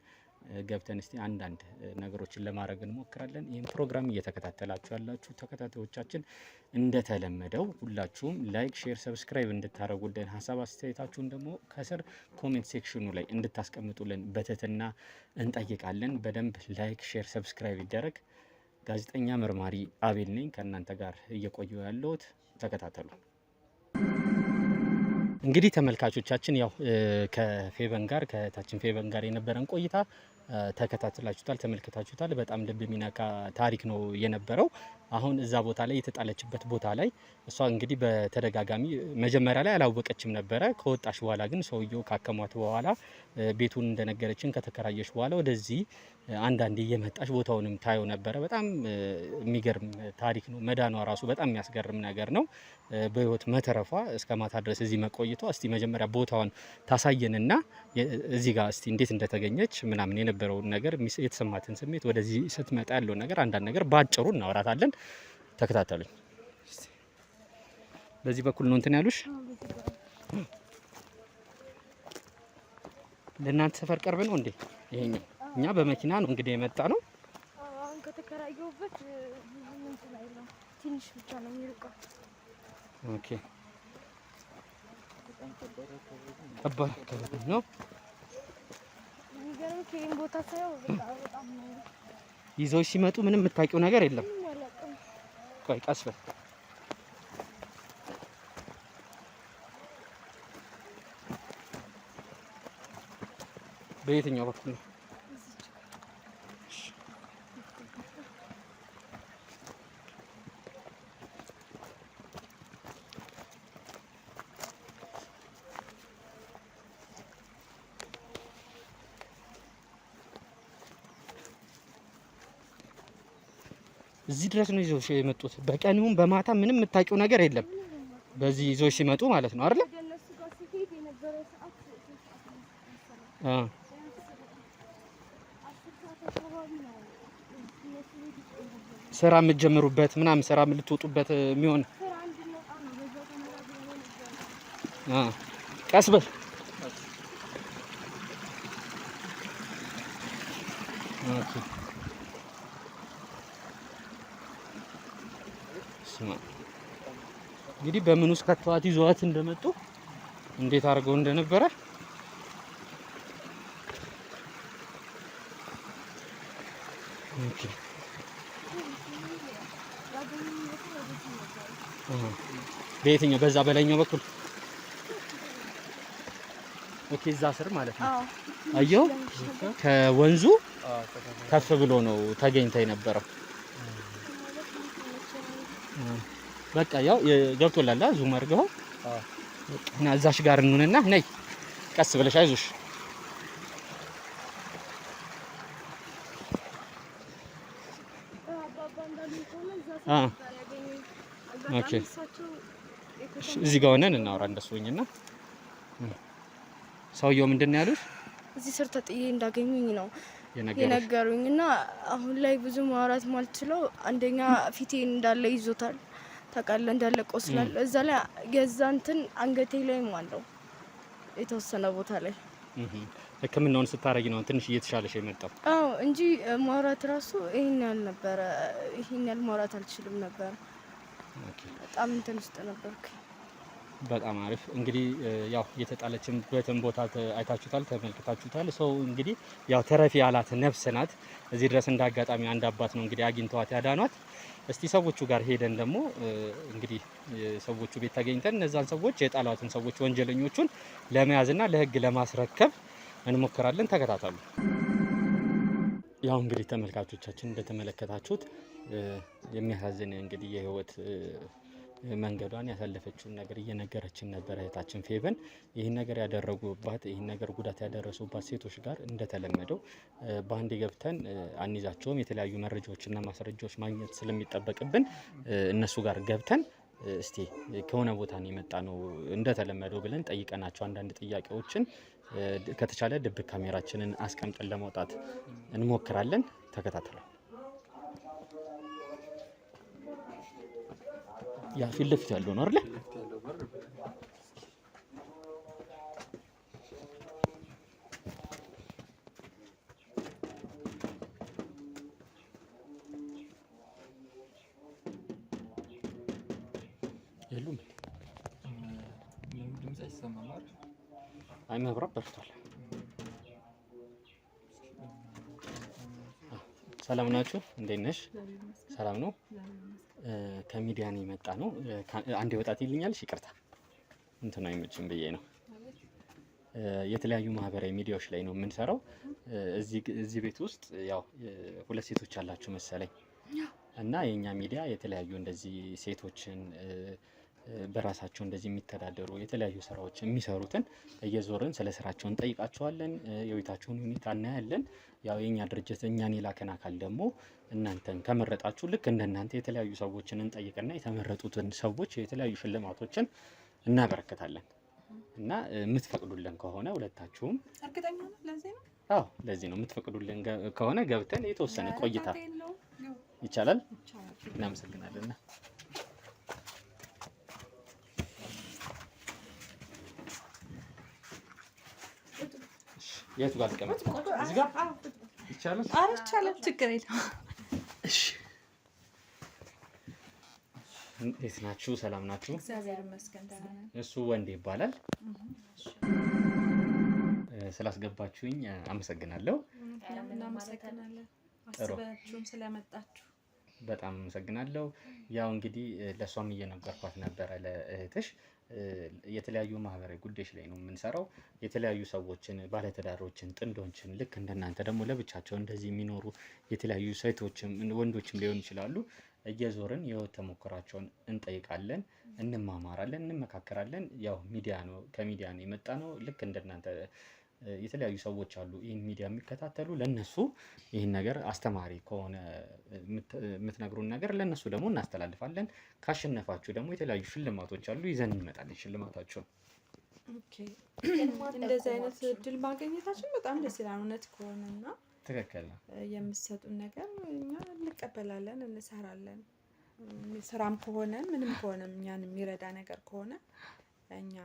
ገብተን እስቲ አንዳንድ ነገሮችን ለማድረግ እንሞክራለን። ይህን ፕሮግራም እየተከታተላችሁ ያላችሁ ተከታታዮቻችን እንደተለመደው ሁላችሁም ላይክ፣ ሼር፣ ሰብስክራይብ እንድታደርጉልን ሀሳብ አስተያየታችሁን ደግሞ ከስር ኮሜንት ሴክሽኑ ላይ እንድታስቀምጡልን በትህትና እንጠይቃለን። በደንብ ላይክ፣ ሼር፣ ሰብስክራይብ ይደረግ። ጋዜጠኛ መርማሪ አቤል ነኝ ከእናንተ ጋር እየቆየሁ ያለሁት። ተከታተሉ። እንግዲህ ተመልካቾቻችን ያው ከፌቨን ጋር ከታችን ፌቨን ጋር የነበረን ቆይታ ተከታትላችሁታል፣ ተመልክታችሁታል። በጣም ልብ የሚነካ ታሪክ ነው የነበረው። አሁን እዛ ቦታ ላይ የተጣለችበት ቦታ ላይ እሷ እንግዲህ በተደጋጋሚ መጀመሪያ ላይ አላወቀችም ነበረ። ከወጣሽ በኋላ ግን ሰውየው ካከሟት በኋላ ቤቱን እንደነገረችን ከተከራየሽ በኋላ ወደዚህ አንዳንዴ እየመጣሽ ቦታውንም ታየው ነበረ። በጣም የሚገርም ታሪክ ነው። መዳኗ ራሱ በጣም የሚያስገርም ነገር ነው። በህይወት መተረፏ እስከ ማታ ድረስ እዚህ መቆየቷ። እስቲ መጀመሪያ ቦታውን ታሳየንና እዚህ ጋር እስቲ እንዴት እንደተገኘች ምናምን የነበረውን ነገር የተሰማትን ስሜት ወደዚህ ስትመጣ ያለውን ነገር አንዳንድ ነገር ባጭሩ እናወራታለን። ተከታተሉኝ። በዚህ በኩል ነው እንትን ያሉሽ። ለእናንተ ሰፈር ቅርብ ነው እንዴ? ይሄኛው እኛ በመኪና ነው እንግዲህ የመጣ ነው። አሁን ከተከራየሁበት ትንሽ ብቻ ነው የሚርቀው። ኦኬ ከባድ ነው። የሚገርምህ ይሄን ቦታ ሳይው በጣም ነው ይዘውሽ ሲመጡ ምንም የምታውቂው ነገር የለም። ቆይ ቀስ በል። በየትኛው በኩል ነው? እዚህ ድረስ ነው ይዘውሽ የመጡት። በቀን ይሁን በማታ ምንም የምታውቂው ነገር የለም። በዚህ ይዘውሽ ሲመጡ ማለት ነው አይደል? ስራ የምትጀምሩበት ምናምን ስራ ልትወጡበት የሚሆን ቀስ በል እንግዲህ በምን ውስጥ ከተዋት ይዘዋት እንደመጡ እንዴት አድርገው እንደነበረ በየትኛው በዛ በላይኛው በኩል ኦኬ፣ እዛ ስር ማለት ነው። አየሁ ከወንዙ ከፍ ብሎ ነው ተገኝታ የነበረው። በቃ ያው ገብቶላል። ዙም አድርገው እና እዛሽ ጋር እንሁንና ነይ ቀስ ብለሽ አይዞሽ። ኦኬ እዚህ ጋር ሆነን እናወራ እንደሱኝና ሰውየው ምንድን ነው ያሉት? እዚህ ስር ተጥዬ እንዳገኙኝ ነው የነገሩኝና አሁን ላይ ብዙ ማውራት ማልችለው አንደኛ ፊቴን እንዳለ ይዞታል ታውቃለህ፣ እንዳለ ቆስላል። እዛ ላይ ገዛንትን አንገቴ ላይም አለው የተወሰነ ቦታ ላይ። ሕክምናውን ስታረጊ ነው ትንሽ እየተሻለሽ የመጣው? አዎ እንጂ ማውራት ራሱ ይሄን ያህል ነበረ። ይሄን ያህል ማውራት አልችልም ነበር። በጣም እንትን ውስጥ ነበርኩ። በጣም አሪፍ እንግዲህ ያው የተጣለችበትን ቦታ አይታችሁታል፣ ተመልክታችሁታል። ሰው እንግዲህ ያው ተረፊ ያላት ነፍስ ናት። እዚህ ድረስ እንዳጋጣሚ አንድ አባት ነው እንግዲህ አግኝተዋት ያዳኗት። እስቲ ሰዎቹ ጋር ሄደን ደግሞ እንግዲህ ሰዎቹ ቤት ተገኝተን እነዛን ሰዎች የጣሏትን ሰዎች ወንጀለኞቹን ለመያዝና ለህግ ለማስረከብ እንሞክራለን። ተከታተሉ። ያው እንግዲህ ተመልካቾቻችን እንደተመለከታችሁት የሚያሳዝን እንግዲህ የህይወት መንገዷን ያሳለፈችውን ነገር እየነገረችን ነበር እህታችን ፌቨን። ይህን ነገር ያደረጉባት ይህን ነገር ጉዳት ያደረሱባት ሴቶች ጋር እንደተለመደው በአንድ ገብተን አንይዛቸውም። የተለያዩ መረጃዎችና ማስረጃዎች ማግኘት ስለሚጠበቅብን እነሱ ጋር ገብተን እስቲ ከሆነ ቦታ ነው የመጣ ነው እንደተለመደው ብለን ጠይቀናቸው አንዳንድ ጥያቄዎችን ከተቻለ ድብቅ ካሜራችንን አስቀምጠን ለማውጣት እንሞክራለን። ተከታተሉ። ያ ፊት ለፊት ያለው ነው አይደል? የሉም። ድምጽ አይሰማም አይደል? አይ መብራት በርቷል። ሰላም ናችሁ? እንዴት ነሽ? ሰላም ነው። ከሚዲያ ነው የመጣ ነው። አንዴ ወጣት ይልኛልሽ። ይቅርታ እንትን ነው አይመችም ብዬ ነው። የተለያዩ ማህበራዊ ሚዲያዎች ላይ ነው የምንሰራው። እዚህ ቤት ውስጥ ያው ሁለት ሴቶች አላችሁ መሰለኝ እና የኛ ሚዲያ የተለያዩ እንደዚህ ሴቶችን በራሳቸው እንደዚህ የሚተዳደሩ የተለያዩ ስራዎች የሚሰሩትን እየዞርን ስለ ስራቸው እንጠይቃቸዋለን። የቤታቸውን ሁኔታ እናያለን። ያው የኛ ድርጅት እኛን የላከን አካል ደግሞ እናንተን ከመረጣችሁ ልክ እንደናንተ የተለያዩ ሰዎችን እንጠይቅና የተመረጡትን ሰዎች የተለያዩ ሽልማቶችን እናበረክታለን እና የምትፈቅዱልን ከሆነ ሁለታችሁም እርግጠኛ ነው። ለዚህ ነው። አዎ ለዚህ ነው። የምትፈቅዱልን ከሆነ ገብተን የተወሰነ ቆይታ ይቻላል። እናመሰግናለን። የቱ ጋር ተቀመጥ? እዚህ ጋር ይቻላል? አረ ይቻላል፣ ችግር የለም። እሺ እንዴት ናችሁ? ሰላም ናችሁ? እግዚአብሔር ይመስገን ደህና ነን። እሱ ወንዴ ይባላል። ስላስገባችሁኝ አመሰግናለሁ። እናመሰግናለን አስባችሁም ስለመጣችሁ በጣም አመሰግናለሁ። ያው እንግዲህ ለሷም እየነገርኳት ነበረ ለእህትሽ የተለያዩ ማህበራዊ ጉዳዮች ላይ ነው የምንሰራው። የተለያዩ ሰዎችን፣ ባለትዳሮችን፣ ጥንዶችን ልክ እንደናንተ ደግሞ ለብቻቸው እንደዚህ የሚኖሩ የተለያዩ ሴቶችም ወንዶችም ሊሆኑ ይችላሉ እየዞርን የህይወት ተሞክሯቸውን እንጠይቃለን፣ እንማማራለን፣ እንመካከራለን። ያው ሚዲያ ነው ከሚዲያ ነው የመጣ ነው። ልክ እንደናንተ የተለያዩ ሰዎች አሉ ይህን ሚዲያ የሚከታተሉ። ለነሱ ይህን ነገር አስተማሪ ከሆነ የምትነግሩን ነገር ለነሱ ደግሞ እናስተላልፋለን። ካሸነፋችሁ ደግሞ የተለያዩ ሽልማቶች አሉ፣ ይዘን እንመጣለን ሽልማታቸውን። ኦኬ እንደዚህ አይነት እድል ማግኘታችን በጣም ደስ ይላል። እውነት ከሆነና ትክክል ነው የምትሰጡን ነገር እኛ እንቀበላለን፣ እንሰራለን። ስራም ከሆነ ምንም ከሆነ እኛን የሚረዳ ነገር ከሆነ እኛ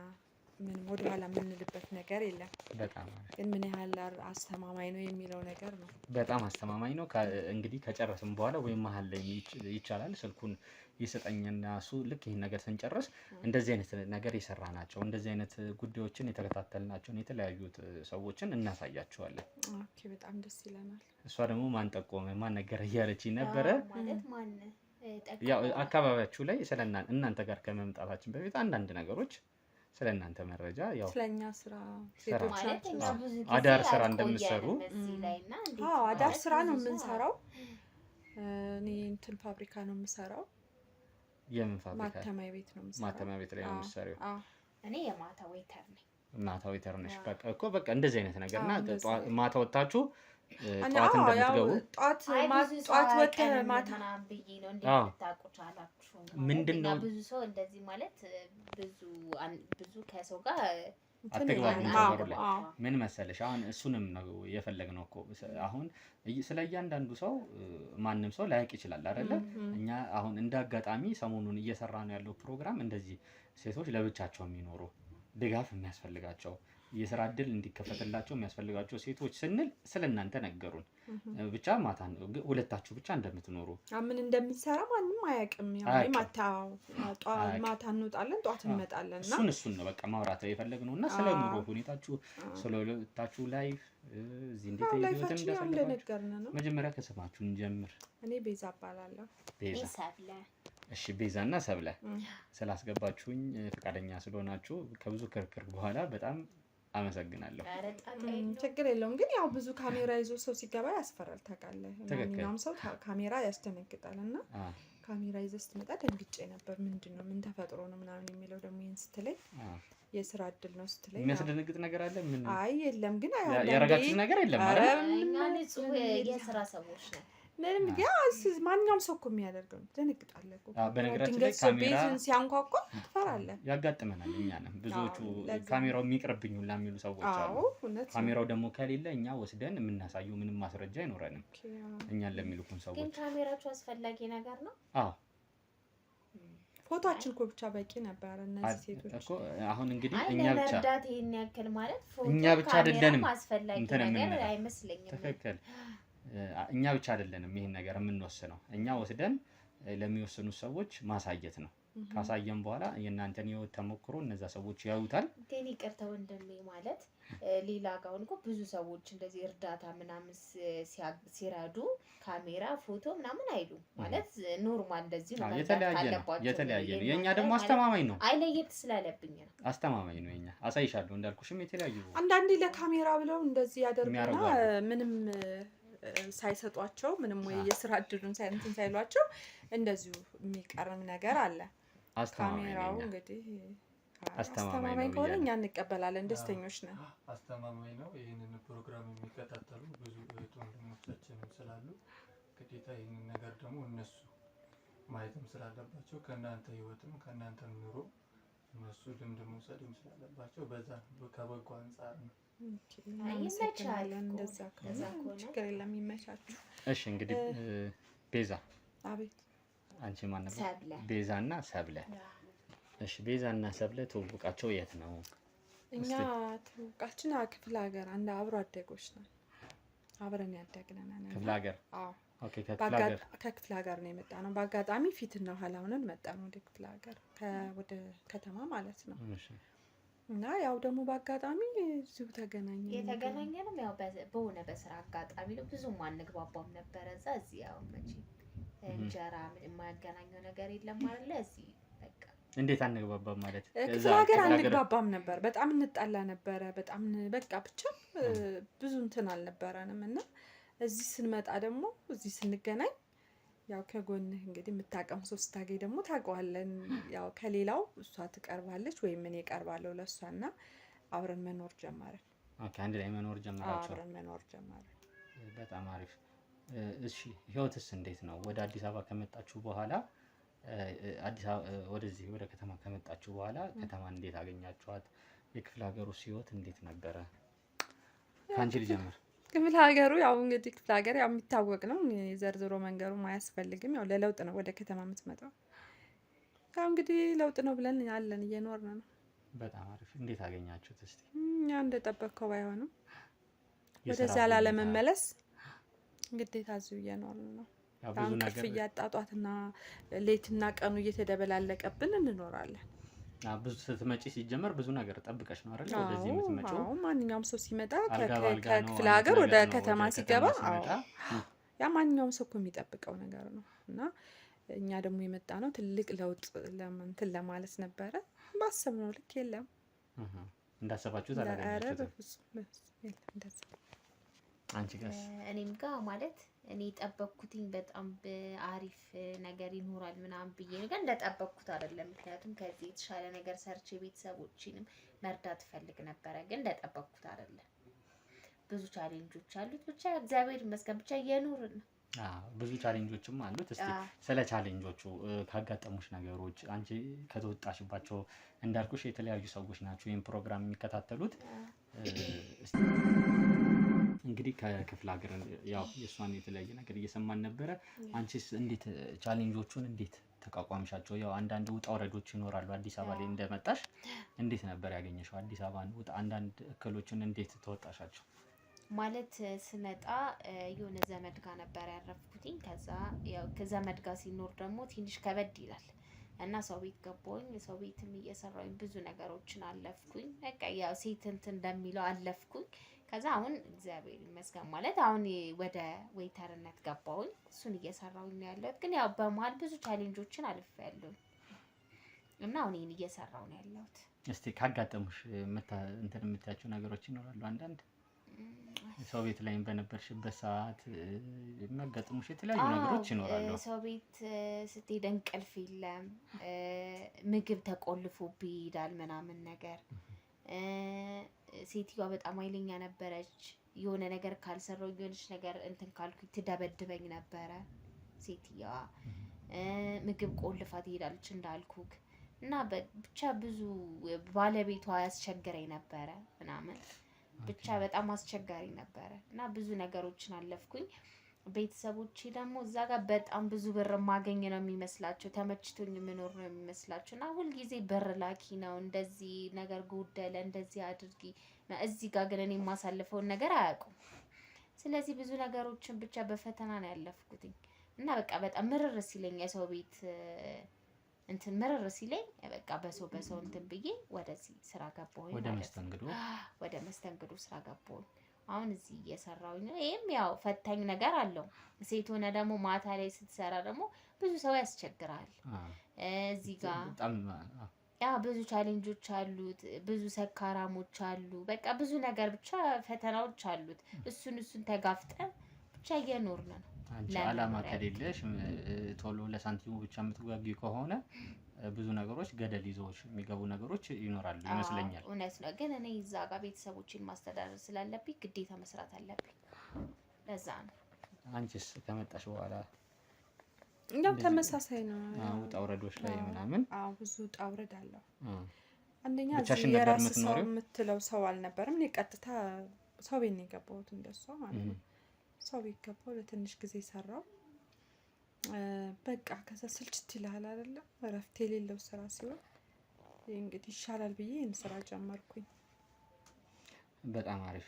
ምንም ወደ ኋላ የምንልበት ነገር የለም። በጣም ግን ምን ያህል አስተማማኝ ነው የሚለው ነገር ነው። በጣም አስተማማኝ ነው። እንግዲህ ከጨረስን በኋላ ወይም መሀል ላይ ይቻላል ስልኩን ይሰጠኝና እሱ ልክ ይሄን ነገር ስንጨርስ እንደዚህ አይነት ነገር የሰራ ናቸው እንደዚህ አይነት ጉዳዮችን የተከታተልናቸውን የተለያዩት ሰዎችን እናሳያቸዋለን። ኦኬ በጣም ደስ ይለናል። እሷ ደግሞ ማን ጠቆመ ማን ነገር እያለችኝ ነበረ። ማለት ማን ያው አካባቢያችሁ ላይ እናንተ ጋር ከመምጣታችን በፊት አንዳንድ ነገሮች ስለእናንተ መረጃ ያው ስለኛ ስራ ሴቶች ማለት እኛ ብዙ ጊዜ አዳር ስራ እንደምትሰሩ አዳር ስራ ነው የምንሰራው። እኔ እንትን ፋብሪካ ነው የምሰራው። የምን ፋብሪካ? ማተሚያ ቤት ነው የምሰራው። ማተሚያ ቤት ላይ ነው የምትሰሪው? እኔ የማታ ዌይተር ነኝ። ማታ ዌይተር ነሽ? በቃ እኮ በቃ እንደዚህ አይነት ነገርና ማታ ወጣችሁ ጠዋት እንደምትገቡ ጠዋት ወጥተህ ማታ ምናምን ብዬ ነው እንዴት ታውቁት አላችሁ? ምንድነው ብዙ ሰው እንደዚህ ማለት ብዙ ከሰው ጋር አትግባቡ ነገሩ ላይ ምን መሰለሽ፣ አሁን እሱንም ነው የፈለግነው እኮ አሁን ስለ እያንዳንዱ ሰው ማንም ሰው ላያውቅ ይችላል አይደለ? እኛ አሁን እንደ አጋጣሚ ሰሞኑን እየሰራ ነው ያለው ፕሮግራም እንደዚህ ሴቶች ለብቻቸው የሚኖሩ ድጋፍ የሚያስፈልጋቸው የስራ እድል እንዲከፈትላቸው የሚያስፈልጋቸው ሴቶች ስንል ስለእናንተ ነገሩን። ብቻ ማታ ሁለታችሁ ብቻ እንደምትኖሩ ምን እንደሚሰራ ማንም አያውቅም። ያው ማታ እንወጣለን ጧት እንመጣለን እና እሱን ነው በቃ ማውራት የፈለግነው እና ስለ ኑሮ ሁኔታችሁ ስለ ሁለታችሁ ላይፍ እዚህ እንዴት ይሁን እንደፈለጋችሁ መጀመሪያ ከስማችሁ እንጀምር። እኔ ቤዛ እባላለሁ። ሰብለ። እሺ ቤዛና ሰብለ ስላስገባችሁኝ ፈቃደኛ ስለሆናችሁ ከብዙ ክርክር በኋላ በጣም አመሰግናለሁ። ችግር የለውም። ግን ያው ብዙ ካሜራ ይዞ ሰው ሲገባ ያስፈራል ታውቃለህ። ማንኛውም ሰው ካሜራ ያስደነግጣል እና ካሜራ ይዘህ ስትመጣ ደንግጬ ነበር። ምንድነው ምን ተፈጥሮ ነው ምናምን የሚለው ደግሞ ይሄን ስትለኝ የስራ እድል ነው ስትለኝ የሚያስደነግጥ ነገር አለ? ምን አይ የለም። ግን ያረጋችሁት ነገር የለም ማለት እኛ ንጹህ የስራ ሰዎች ነን። ምንም ማንኛውም ሰው እኮ የሚያደርገው ነው። ደንግጣለህ እኮ በነገራችን ላይ ካሜራ ሲያንኳኳ ትፈራለህ። ያጋጥመናል። እኛንም ብዙዎቹ ካሜራው የሚቀርብኝ ሁላ የሚሉ ሰዎች አሉ። ካሜራው ደግሞ ከሌለ እኛ ወስደን የምናሳየው ምንም ማስረጃ አይኖረንም እኛን ለሚልኩን ሰዎች። ግን ካሜራችሁ አስፈላጊ ነገር ነው። አዎ ፎቶአችን እኮ ብቻ በቂ ነበር። እነዚህ ሴቶች እኮ አሁን እንግዲህ እኛ ብቻ ለመርዳት ይሄን ያክል ማለት ፎቶ እኛ ብቻ አይደለንም አስፈላጊ ነገር አይመስለኝም። ትክክል። እኛ ብቻ አይደለንም ይሄን ነገር የምንወስነው። እኛ ወስደን ለሚወስኑ ሰዎች ማሳየት ነው። ካሳየን በኋላ የእናንተን ህይወት ተሞክሮ እነዛ ሰዎች ያዩታል። ግን ይቅርታ ወንድሜ ማለት ሌላ ጋር እንኳን ብዙ ሰዎች እንደዚህ እርዳታ ምናምን ሲረዱ ካሜራ ፎቶ ምናምን አይሉ ማለት ኖርማል እንደዚህ ነው። የተለያየ ነው። የኛ ደግሞ አስተማማኝ ነው። አይለየት ስላለብኝ ነው። አስተማማኝ ነው የኛ። አሳይሻለሁ እንዳልኩሽም የተለያዩ አንዳንዴ ለካሜራ ብለው እንደዚህ ያደርጉና ምንም ሳይሰጧቸው ምንም ወይ የስራ እድሉን ሳይንትን ሳይሏቸው እንደዚሁ የሚቀርም ነገር አለ። ካሜራው እንግዲህ አስተማማኝ ከሆነ እኛ እንቀበላለን፣ ደስተኞች ነን። አስተማማኝ ነው። ይህንን ፕሮግራም የሚከታተሉ ብዙ እህት ወንድሞቻችንም ስላሉ ግዴታ ይህንን ነገር ደግሞ እነሱ ማየትም ስላለባቸው ከእናንተ ህይወትም ከእናንተ ኑሮ እነሱ ልምድ መውሰድም ስላለባቸው በዛ ከበጎ አንጻር ነው። እንደዛ ከሆነ ችግር የለም፣ ይመቻችሁ። እሺ እንግዲህ ቤዛ። አቤት። አንቺ ማን ነበር? ቤዛና ሰብለ። እሺ ቤዛና ሰብለ ትውውቃቸው የት ነው? እኛ ትውውቃችን ክፍለ ሀገር አንድ አብሮ አደጎች ነን። አብረን ያደግነን ነን። ክፍለ ሀገር? አዎ። ኦኬ። ከክፍለ ሀገር ነው የመጣነው። በአጋጣሚ ፊትና ኋላ ሆነን መጣን ወደ ክፍለ ሀገር ወደ ከተማ ማለት ነው። እሺ። እና ያው ደግሞ በአጋጣሚ እዚሁ ተገናኘን። የተገናኘንም ያው በሆነ በስራ አጋጣሚ ነው። ብዙም አንግባባም ነበረ እዚህ ያው መቼ እንጀራ የማያገናኘው ነገር የለም ማለት ለዚህ በቃ። እንዴት አንግባባም ማለት? ክፍለ ሀገር አንግባባም ነበር። በጣም እንጣላ ነበረ። በጣም በቃ ብቻ ብዙ እንትን አልነበረንም እና እዚህ ስንመጣ ደግሞ እዚህ ስንገናኝ ያው ከጎንህ እንግዲህ የምታውቀው ሰው ስታገኝ ደግሞ ታውቀዋለን። ያው ከሌላው እሷ ትቀርባለች ወይም እኔ እቀርባለሁ ለእሷና አብረን መኖር ጀመርን። ኦኬ። አንድ ላይ መኖር ጀመራችሁ? አብረን መኖር ጀመርን። በጣም አሪፍ። እሺ ህይወትስ እንዴት ነው? ወደ አዲስ አበባ ከመጣችሁ በኋላ ወደዚህ ወደ ከተማ ከመጣችሁ በኋላ ከተማን እንዴት አገኛችኋት? የክፍለ ሀገሩ ህይወት እንዴት ነበረ? ከአንቺ ልጀምር። ክፍለ ሀገሩ ያው እንግዲህ ክፍለ ሀገር ያው የሚታወቅ ነው። ዘርዝሮ መንገሩ አያስፈልግም። ያው ለለውጥ ነው ወደ ከተማ የምትመጣው። ያው እንግዲህ ለውጥ ነው ብለን አለን እየኖርን ነው። በጣም አሪፍ። እንዴት አገኛችሁት እስቲ? እኛ እንደጠበቅከው ባይሆንም ወደዚያ ላለመመለስ ግዴታ እዚሁ እየኖርን ነው። እንቅልፍ እያጣጧትና ሌትና ቀኑ እየተደበላለቀብን እንኖራለን። ብዙ ስትመጪ ሲጀመር ብዙ ነገር ጠብቀሽ ነው አይደል ወደዚህ የምትመጪው? አዎ ማንኛውም ሰው ሲመጣ ከክፍለ ሀገር ወደ ከተማ ሲገባ ያ ማንኛውም ሰው እኮ የሚጠብቀው ነገር ነው እና እኛ ደግሞ የመጣ ነው ትልቅ ለውጥ እንትን ለማለት ነበረ። ባሰብነው ልክ የለም። እንዳሰባችሁት አላገኛችሁትም? አንቺ ጋር? እኔም ጋር ማለት እኔ ጠበቅኩትኝ በጣም አሪፍ ነገር ይኖራል ምናምን ብዬ ነገር እንደጠበቅኩት አይደለም። ምክንያቱም ከዚህ የተሻለ ነገር ሰርቼ ቤተሰቦችንም መርዳት ፈልግ ነበረ፣ ግን እንደጠበቅኩት አይደለም። ብዙ ቻሌንጆች አሉት። ብቻ እግዚአብሔር ይመስገን ብቻ እየኖርን ነው። ብዙ ቻሌንጆችም አሉት። እስቲ ስለ ቻሌንጆቹ ካጋጠሙሽ ነገሮች አንቺ ከተወጣሽባቸው፣ እንዳልኩሽ የተለያዩ ሰዎች ናቸው ይሄን ፕሮግራም የሚከታተሉት። እንግዲህ ከክፍለ ሀገር ያው የእሷን የተለያየ ነገር እየሰማን ነበረ። አንቺስ እንዴት ቻሌንጆቹን እንዴት ተቋቋምሻቸው? ያው አንዳንድ ውጣ ውረዶች ይኖራሉ። አዲስ አበባ ላይ እንደመጣሽ እንዴት ነበር ያገኘሽው አዲስ አበባን? አንዳንድ እክሎችን እንዴት ተወጣሻቸው? ማለት ስመጣ የሆነ ዘመድ ጋር ነበር ያረፍኩትኝ። ከዛ ያው ከዘመድ ጋር ሲኖር ደግሞ ትንሽ ከበድ ይላል እና ሰው ቤት ገባሁኝ። ሰው ቤትም እየሰራሁኝ ብዙ ነገሮችን አለፍኩኝ። በቃ ያው ሴት እንትን እንደሚለው አለፍኩኝ። ከዛ አሁን እግዚአብሔር ይመስገን ማለት አሁን ወደ ዌይተርነት ገባሁኝ። እሱን እየሰራሁኝ ነው ያለሁት። ግን ያው በመሀል ብዙ ቻሌንጆችን አልፌያለሁ እና አሁን ይሄን እየሰራሁ ነው ያለሁት። እስቲ ካጋጠሙሽ እንትን የምታያቸው ነገሮች ይኖራሉ? አንዳንድ ሰው ቤት ላይ በነበርሽበት ሰዓት የሚያጋጥሙሽ የተለያዩ ነገሮች ይኖራሉ። ሰው ቤት ስትሄድ እንቅልፍ የለም፣ ምግብ ተቆልፎብኝ ይሄዳል ምናምን ነገር። ሴትዮዋ በጣም ኃይለኛ ነበረች። የሆነ ነገር ካልሰራሁ የሆነች ነገር እንትን ካልኩኝ ትደበድበኝ ነበረ ሴትዮዋ። ምግብ ቆልፋ ትሄዳለች እንዳልኩክ እና ብቻ ብዙ ባለቤቷ ያስቸግረኝ ነበረ ምናምን ብቻ በጣም አስቸጋሪ ነበረ እና ብዙ ነገሮችን አለፍኩኝ። ቤተሰቦቼ ደግሞ እዛ ጋር በጣም ብዙ ብር ማገኝ ነው የሚመስላቸው፣ ተመችቶኝ የምኖር ነው የሚመስላቸው እና ሁልጊዜ ብር ላኪ ነው፣ እንደዚህ ነገር ጎደለ፣ እንደዚህ አድርጊ። እዚህ ጋር ግን እኔ የማሳልፈውን ነገር አያውቁም። ስለዚህ ብዙ ነገሮችን ብቻ በፈተና ነው ያለፍኩትኝ እና በቃ በጣም ምርር ሲለኝ የሰው ቤት እንትን ምርር ሲለኝ በቃ በሰው እንትን ብዬ ወደዚህ ስራ ገባሁኝ። ወደ መስተንግዶ ስራ ገባሁኝ። አሁን እዚህ እየሰራሁኝ ነው። ይሄም ያው ፈታኝ ነገር አለው። ሴት ሆነ ደግሞ ማታ ላይ ስትሰራ ደግሞ ብዙ ሰው ያስቸግራል። እዚህ ጋር ብዙ ቻሌንጆች አሉት፣ ብዙ ሰካራሞች አሉ። በቃ ብዙ ነገር ብቻ ፈተናዎች አሉት። እሱን ተጋፍጠን ብቻ እየኖርን ነው። አንቺ አላማ ከሌለሽ ቶሎ ለሳንቲሙ ብቻ የምትጓጊ ከሆነ ብዙ ነገሮች ገደል ይዘውሽ የሚገቡ ነገሮች ይኖራሉ ይመስለኛል። እውነት ነው። ግን እኔ እዛ ጋር ቤተሰቦችን ማስተዳደር ስላለብኝ ግዴታ መስራት አለብኝ። ለዛ ነው። አንቺስ ከመጣሽ በኋላ እንደው ተመሳሳይ ነው። ውጣ ውረዶች ላይ ምናምን ብዙ ውጣ ውረድ አለው። አንደኛ የራስ ሰው የምትለው ሰው አልነበረም። እኔ ቀጥታ ሰው ቤት ነው የገባሁት እንደሷ ማለት ነው። ሰው ቤት ገባሁ፣ ለትንሽ ጊዜ ሰራው። በቃ ከዛ ስልችት ይልሃል አይደለ? እረፍት የሌለው ስራ ሲሆን እንግዲህ ይሻላል ብዬ ይህን ስራ ጀመርኩኝ። በጣም አሪፍ።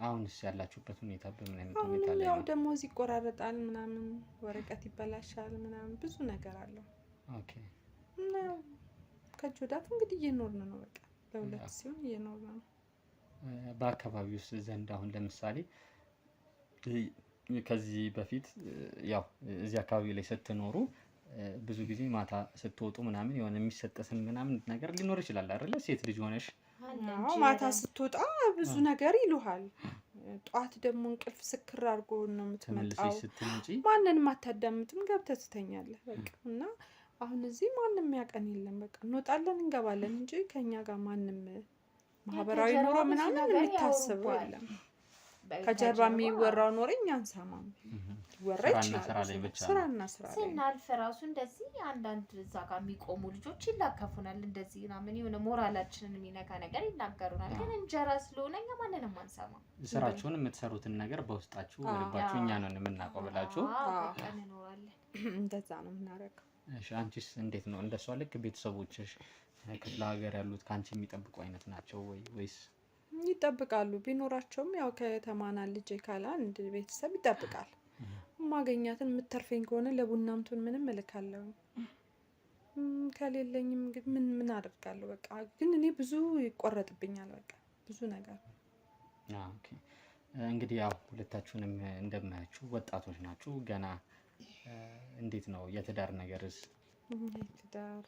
አሁንስ ያላችሁበት ሁኔታ በምን አይነት ሁኔታ ላይ ነው? ያው ደሞዝ ይቆራረጣል ምናምን፣ ወረቀት ይበላሻል ምናምን፣ ብዙ ነገር አለው። ኦኬ። እና ከእጅ ወደ አፍ እንግዲህ እየኖርን ነው። በቃ በሁለት ሲሆን እየኖርን ነው። በአካባቢው ውስጥ ዘንድ አሁን ለምሳሌ ከዚህ በፊት ያው እዚህ አካባቢ ላይ ስትኖሩ ብዙ ጊዜ ማታ ስትወጡ ምናምን የሆነ የሚሰጠስን ምናምን ነገር ሊኖር ይችላል አይደለ? ሴት ልጅ ሆነሽ ማታ ስትወጣ ብዙ ነገር ይሉሃል። ጧት ደግሞ እንቅልፍ ስክር አድርጎ ነው የምትመጣው። ማንንም አታዳምጥም፣ ገብተህ ትተኛለህ በቃ። እና አሁን እዚህ ማንም ያቀን የለም። በቃ እንወጣለን እንገባለን እንጂ ከኛ ጋር ማንም ማህበራዊ ኑሮ ምናምን የሚታስበው የለም። ከጀርባ የሚወራው ኖሬ እኛ አንሰማም። ወራ ይችላል ስራና ስራ ላይ ስናልፍ ራሱ እንደዚህ አንዳንድ እዛ ጋር የሚቆሙ ልጆች ይላከፉናል። እንደዚህ ምናምን የሆነ ሞራላችንን የሚነካ ነገር ይናገሩናል። ግን እንጀራ ስለሆነ እኛ ማንንም አንሰማም። ስራችሁን የምትሰሩትን ነገር በውስጣችሁ ልባችሁ እኛ ነን የምናውቀው ብላችሁ እንኖራለን። እንደዛ ነው የምናደርገው። እሺ አንቺስ እንዴት ነው? እንደሷ ልክ ቤተሰቦችሽ ክፍለ ሀገር ያሉት ከአንቺ የሚጠብቁ አይነት ናቸው ወይስ? ይጠብቃሉ። ቢኖራቸውም ያው ከተማና ልጅ ካለ አንድ ቤተሰብ ይጠብቃል። ማገኛትን የምትተርፈኝ ከሆነ ለቡናምቱን ምንም እልካለሁ። ከሌለኝም ምን አደርጋለሁ? በቃ ግን እኔ ብዙ ይቆረጥብኛል። በቃ ብዙ ነገር። ኦኬ እንግዲህ ያው ሁለታችሁንም እንደማያችሁ ወጣቶች ናችሁ ገና። እንዴት ነው የትዳር ነገርስ? ትዳር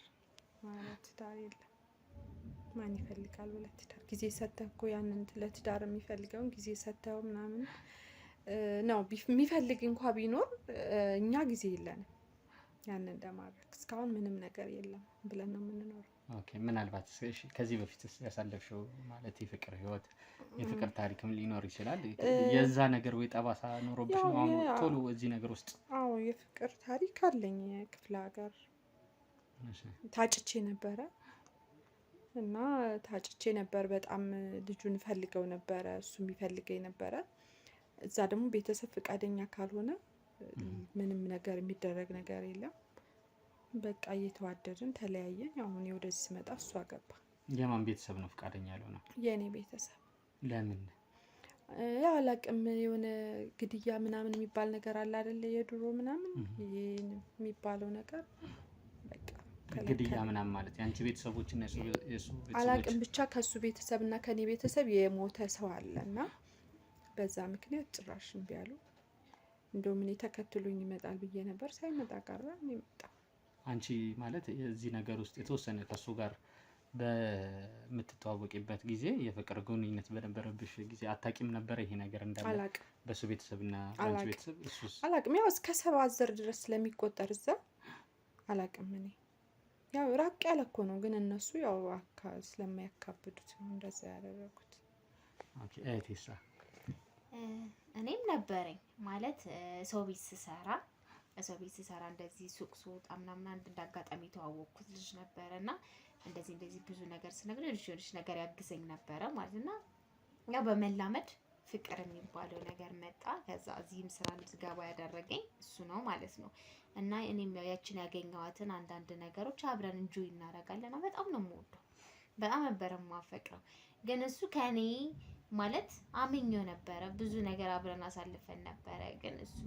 ማለት ትዳር የለም። ማን ይፈልጋል ብለህ ትዳር? ጊዜ ሰተህ እኮ ያንን ለትዳር የሚፈልገውን ጊዜ ሰተው ምናምን ነው የሚፈልግ እንኳ ቢኖር እኛ ጊዜ የለንም ያንን እንደማድረግ። እስካሁን ምንም ነገር የለም ብለን ነው የምንኖረው። ኦኬ ምናልባት ከዚህ በፊት ያሳለፍሽው ማለት የፍቅር ህይወት የፍቅር ታሪክም ሊኖር ይችላል። የዛ ነገር ወይ ጠባሳ ኖሮብሽ ነው አሁን ቶሎ እዚህ ነገር ውስጥ? አዎ የፍቅር ታሪክ አለኝ። ክፍለ ሀገር ታጭቼ ነበረ እና ታጭቼ ነበር። በጣም ልጁን ፈልገው ነበረ፣ እሱም ይፈልገኝ ነበረ። እዛ ደግሞ ቤተሰብ ፈቃደኛ ካልሆነ ምንም ነገር የሚደረግ ነገር የለም። በቃ እየተዋደድን ተለያየን። ያው እኔ ወደዚህ ስመጣ እሱ አገባ። የማን ቤተሰብ ነው ፈቃደኛ ያልሆነው? የእኔ ቤተሰብ። ለምን? ያው አላቅም፣ የሆነ ግድያ ምናምን የሚባል ነገር አለ አይደለ? የድሮ ምናምን ይሄን የሚባለው ነገር በቃ ግድያ ምናምን ማለት ያንቺ ቤተሰቦች እና የሱ ቤተሰቦች አላቅም፣ ብቻ ከሱ ቤተሰብ እና ከኔ ቤተሰብ የሞተ ሰው አለና በዛ ምክንያት ጭራሽ እምቢ አሉ። እንደውም እኔ ተከትሎኝ ይመጣል ብዬ ነበር፣ ሳይመጣ ቀረ። እኔ መጣ። አንቺ ማለት እዚህ ነገር ውስጥ የተወሰነ ከሱ ጋር በምትተዋወቂበት ጊዜ የፍቅር ግንኙነት በነበረብሽ ጊዜ አታቂም ነበር ይሄ ነገር እንዳለ? አላቅም። በሱ ቤተሰብና በአንቺ ቤተሰብ እሱስ? አላቅም። ያው እስከ 7 ዘር ድረስ ስለሚቆጠር እዛ አላቅም። እኔ ያው ራቅ ያለ እኮ ነው፣ ግን እነሱ ያው ስለማያካብዱት ነው እንደዛ ያደረጉት። ኦኬ። እህቴሳ? እኔም ነበረኝ ማለት ሰው ቤት ስሰራ እንደዚህ ሱቅ ስወጣ ምናምን አንድ እንዳጋጣሚ የተዋወቅኩት ልጅ ነበረ እና እንደዚህ ብዙ ነገር ስነግረው ልጅ ነገር ያግዘኝ ነበረ ማለት እና ያው በመላመድ ፍቅር የሚባለው ነገር መጣ። ከዛ እዚህም ስራ እንድገባ ያደረገኝ እሱ ነው ማለት ነው። እና እኔም ያችን ያገኘዋትን አንዳንድ ነገሮች አብረን እንጆይ እናደርጋለን። በጣም ነው የምወደው፣ በጣም ነበር የማፈቅረው። ግን እሱ ከኔ ማለት አምኜው ነበረ፣ ብዙ ነገር አብረን አሳልፈን ነበረ። ግን እሱ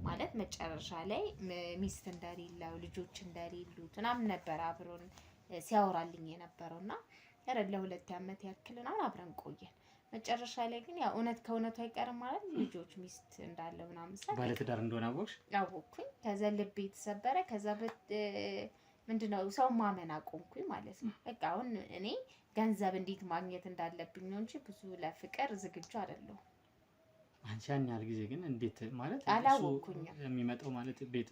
ማለት መጨረሻ ላይ ሚስት እንደሌለው ልጆች እንደሌሉት ምናምን ነበር አብሮን ሲያወራልኝ የነበረው እና ለ2 ዓመት ያክል አብረን ቆየን። መጨረሻ ላይ ግን ያው እውነት ከእውነቱ አይቀርም ማለት ልጆች ሚስት እንዳለ ምናምን ሳይ ባለትዳር እንደሆነ አወቅኩኝ። ከዛ ልቤ ተሰበረ። ከዛ ምንድነው ሰው ማመን አቆምኩኝ ማለት ነው። በቃ አሁን እኔ ገንዘብ እንዴት ማግኘት እንዳለብኝ ነው እንጂ ብዙ ለፍቅር ዝግጁ አይደለሁም። አንቺ ያን ያህል ጊዜ ግን እንዴት ማለት አላወቅኩኝም። የሚመጣው ማለት ቤት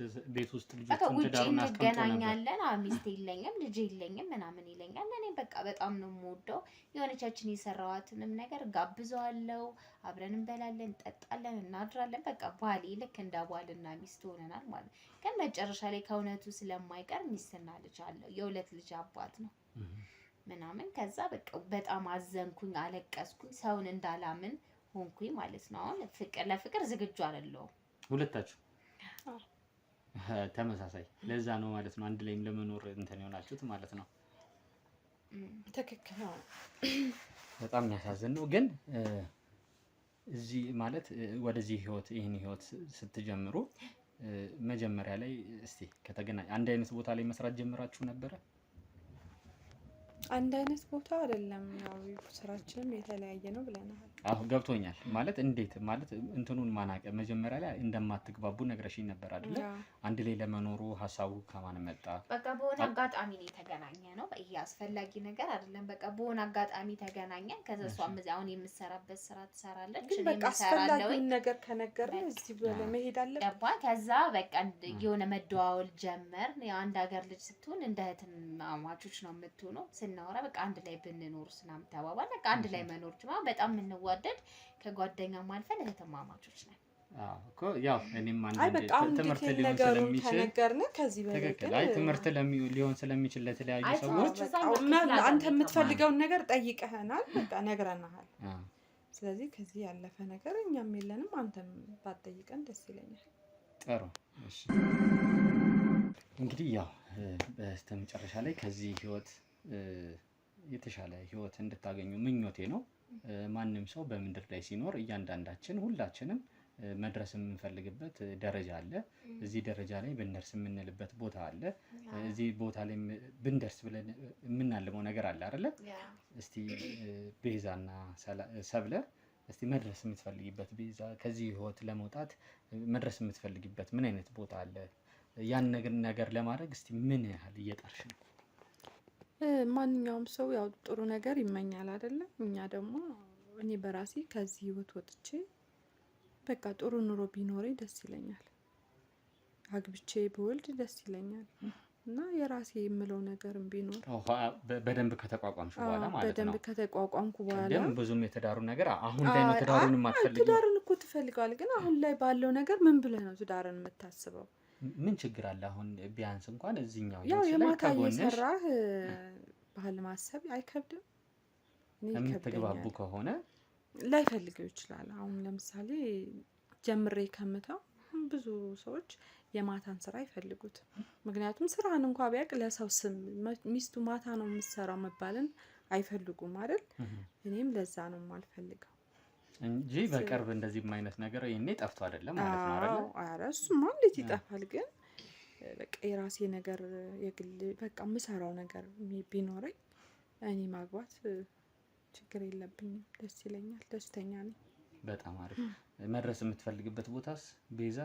ውስጥ ልጆች በቃ ውጪ እንገናኛለን። ሚስት የለኝም ልጅ የለኝም ምናምን ይለኛል። እኔ በቃ በጣም ነው የምወደው። የሆነቻችን የሰራዋትንም ነገር ጋብዘዋለሁ፣ አብረን እንበላለን፣ እንጠጣለን፣ እናድራለን። በቃ ባሌ ልክ እንደ ባልና ሚስት ሆነናል ማለት ነው። ግን መጨረሻ ላይ ከእውነቱ ስለማይቀር ሚስትና ልጅ አለው፣ የ2 ልጅ አባት ነው ምናምን። ከዛ በቃ በጣም አዘንኩኝ፣ አለቀስኩኝ፣ ሰውን እንዳላምን ሆንኩኝ ማለት ነው። አሁን ለፍቅር ዝግጁ አይደለሁም። ሁለታችሁ ተመሳሳይ። ለዛ ነው ማለት ነው አንድ ላይም ለመኖር እንትን የሆናችሁት ማለት ነው። ትክክል ነው። በጣም የሚያሳዝን ነው። ግን እዚህ ማለት ወደዚህ ህይወት ይህን ህይወት ስትጀምሩ መጀመሪያ ላይ እስቲ ከተገናኝ አንድ አይነት ቦታ ላይ መስራት ጀምራችሁ ነበረ? አንድ አይነት ቦታ አይደለም፣ ያው ስራችንም የተለያየ ነው ብለናል። አሁን ገብቶኛል። ማለት እንዴት ማለት እንትኑን ማናቀ መጀመሪያ ላይ እንደማትግባቡ ነግረሽኝ ነበር አይደለ? አንድ ላይ ለመኖሩ ሀሳቡ ከማን መጣ? በቃ በሆነ አጋጣሚ ነው የተገናኘ ነው። ይሄ አስፈላጊ ነገር አይደለም። በቃ በሆነ አጋጣሚ ተገናኘን። ከዛ እሷም አሁን የምትሰራበት ስራ ትሰራለች። ግን በቃ አስፈላጊ ነገር ከነገርን እዚህ ብለ መሄድ አለብን። ገባ? ከዛ በቃ የሆነ መደዋወል ጀመር። ያው አንድ ሀገር ልጅ ስትሆን እንደ እህትማማቾች ነው የምትሆነው። ስናወራ በቃ አንድ ላይ ብንኖር ስናም ተባባል። በቃ አንድ ላይ መኖር ጅማ በጣም የምንዋደድ ከጓደኛም አልፈን እህትማማቾች ነን። እኮ ያው እኔም አንድ ትምህርት ሊሆን ስለሚችል ተነገርን። ከዚህ በላይ አይ ትምህርት ሊሆን ስለሚችል ለተለያዩ ሰዎች አንተ የምትፈልገውን ነገር ጠይቀህናል፣ በቃ ነግረናል። ስለዚህ ከዚህ ያለፈ ነገር እኛም የለንም። አንተም ባትጠይቀን ደስ ይለኛል። ጥሩ። እሺ እንግዲህ ያው በስተመጨረሻ ላይ ከዚህ ህይወት የተሻለ ህይወት እንድታገኙ ምኞቴ ነው። ማንም ሰው በምድር ላይ ሲኖር እያንዳንዳችን ሁላችንም መድረስ የምንፈልግበት ደረጃ አለ። እዚህ ደረጃ ላይ ብንደርስ የምንልበት ቦታ አለ። እዚህ ቦታ ላይ ብንደርስ ብለን የምናልመው ነገር አለ አይደለ? እስቲ ቤዛና ሰብለ እስቲ መድረስ የምትፈልጊበት ቤዛ ከዚህ ህይወት ለመውጣት መድረስ የምትፈልጊበት ምን አይነት ቦታ አለ? ያን ነገር ለማድረግ እስቲ ምን ያህል እየጣርሽ ነው? ማንኛውም ሰው ያው ጥሩ ነገር ይመኛል አይደለ? እኛ ደግሞ እኔ በራሴ ከዚህ ህይወት ወጥቼ በቃ ጥሩ ኑሮ ቢኖረኝ ደስ ይለኛል። አግብቼ ብወልድ ደስ ይለኛል እና የራሴ የምለው ነገርም ቢኖር በደንብ ከተቋቋምሽ በኋላ ማለት ነው። በደንብ ከተቋቋምኩ በኋላ ግን ብዙም የተዳሩ ነገር አሁን ላይ ነው ትዳሩን የማትፈልጊው? ትዳሩን እኮ ትፈልጋለህ፣ ግን አሁን ላይ ባለው ነገር ምን ብለህ ነው ትዳርን የምታስበው? ምን ችግር አለ? አሁን ቢያንስ እንኳን እዚህኛው ያው የማታ እየሰራህ ባህል ማሰብ አይከብድም? የምትግባቡ ከሆነ ላይፈልገው ይችላል። አሁን ለምሳሌ ጀምሬ ከምተው ብዙ ሰዎች የማታን ስራ አይፈልጉት። ምክንያቱም ስራን እንኳ ቢያውቅ ለሰው ስም ሚስቱ ማታ ነው የምትሰራው መባልን አይፈልጉም አይደል? እኔም ለዛ ነው የማልፈልገው እንጂ በቅርብ እንደዚህ አይነት ነገር ይሄኔ ጠፍቶ አይደለም ማለት ነው አይደል? ኧረ እሱማ እንዴት ይጠፋል? ግን በቃ የራሴ ነገር የግል በቃ የምሰራው ነገር ቢኖረኝ እኔ ማግባት ችግር የለብኝም። ደስ ይለኛል፣ ደስተኛ ነኝ። በጣም አሪፍ። መድረስ የምትፈልግበት ቦታስ ቤዛ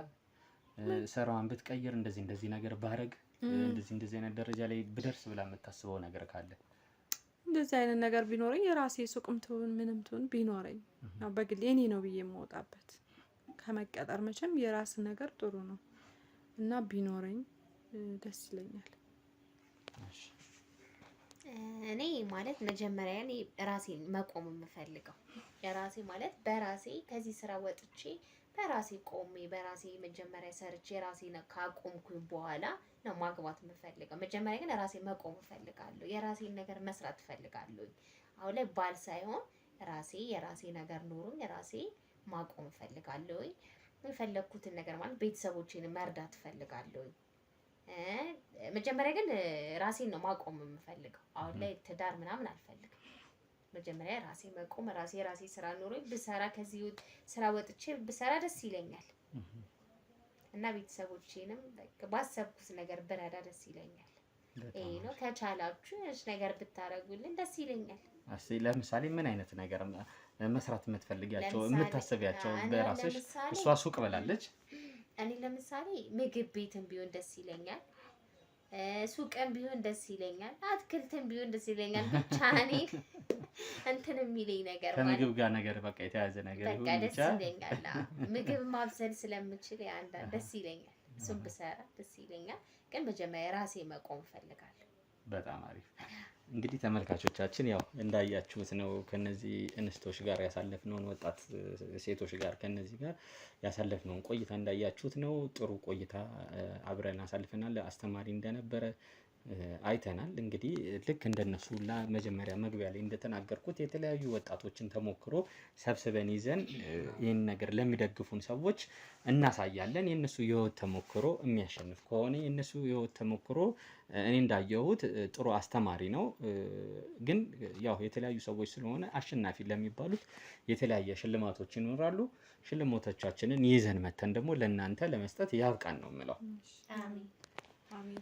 ስራዋን ብትቀይር እንደዚህ ነገር ባረግ እንደዚህ አይነት ደረጃ ላይ ብደርስ ብላ የምታስበው ነገር ካለ? እንደዚህ አይነት ነገር ቢኖረኝ የራሴ ሱቅም ትሁን ምንም ትሁን ቢኖረኝ ያው በግል የኔ ነው ብዬ የምወጣበት ከመቀጠር መቼም የራስ ነገር ጥሩ ነው እና ቢኖረኝ ደስ ይለኛል። እኔ ማለት መጀመሪያ እኔ ራሴን መቆም የምፈልገው የራሴ ማለት በራሴ ከዚህ ስራ ወጥቼ በራሴ ቆሜ በራሴ መጀመሪያ ሰርቼ ራሴን ካቆምኩኝ በኋላ ነው ማግባት የምፈልገው። መጀመሪያ ግን ራሴ መቆም እፈልጋለሁ። የራሴን ነገር መስራት እፈልጋለሁ። አሁን ላይ ባል ሳይሆን ራሴ የራሴ ነገር ኖሮኝ ራሴ ማቆም እፈልጋለሁ። የፈለኩትን ነገር ማለት ቤተሰቦቼን መርዳት እፈልጋለሁ። መጀመሪያ ግን ራሴን ነው ማቆም የምፈልገው። አሁን ላይ ትዳር ምናምን አልፈልግም። መጀመሪያ ራሴ መቆም ራሴ ስራ ኖሮኝ ብሰራ ከዚህ ስራ ወጥቼ ብሰራ ደስ ይለኛል እና ቤተሰቦቼንም ባሰብኩት ነገር ብረዳ ደስ ይለኛል። ይሄ ነው። ከቻላችሁ እሺ ነገር ብታረጉልን ደስ ይለኛል። ለምሳሌ ምን አይነት ነገር መስራት የምትፈልጊያቸው የምታስቢያቸው በራስሽ? እሷ ሱቅ ብላለች። እኔ ለምሳሌ ምግብ ቤትም ቢሆን ደስ ይለኛል፣ ሱቅም ቢሆን ደስ ይለኛል፣ አትክልትም ቢሆን ደስ ይለኛል። ብቻ እኔ እንትን የሚለኝ ነገር ማለት ከምግብ ጋር ነገር በቃ የተያዘ ነገር ይሁን ብቻ ደስ ይለኛል። ምግብ ማብሰል ስለምችል ያንዳንድ ደስ ይለኛል። እሱም ብሰራ ደስ ይለኛል። ግን መጀመሪያ ራሴ መቆም እፈልጋለሁ። በጣም አሪፍ። እንግዲህ ተመልካቾቻችን ያው እንዳያችሁት ነው ከነዚህ እንስቶች ጋር ያሳለፍነውን ወጣት ሴቶች ጋር ከነዚህ ጋር ያሳለፍነውን ቆይታ እንዳያችሁት ነው። ጥሩ ቆይታ አብረን አሳልፈናል። አስተማሪ እንደነበረ አይተናል። እንግዲህ ልክ እንደነሱ መጀመሪያ መግቢያ ላይ እንደተናገርኩት የተለያዩ ወጣቶችን ተሞክሮ ሰብስበን ይዘን ይህን ነገር ለሚደግፉን ሰዎች እናሳያለን። የነሱ የህይወት ተሞክሮ የሚያሸንፍ ከሆነ የነሱ የህይወት ተሞክሮ እኔ እንዳየሁት ጥሩ አስተማሪ ነው። ግን ያው የተለያዩ ሰዎች ስለሆነ አሸናፊ ለሚባሉት የተለያየ ሽልማቶች ይኖራሉ። ሽልማቶቻችንን ይዘን መተን ደግሞ ለእናንተ ለመስጠት ያብቃን ነው የምለው። አሜን። አሜን።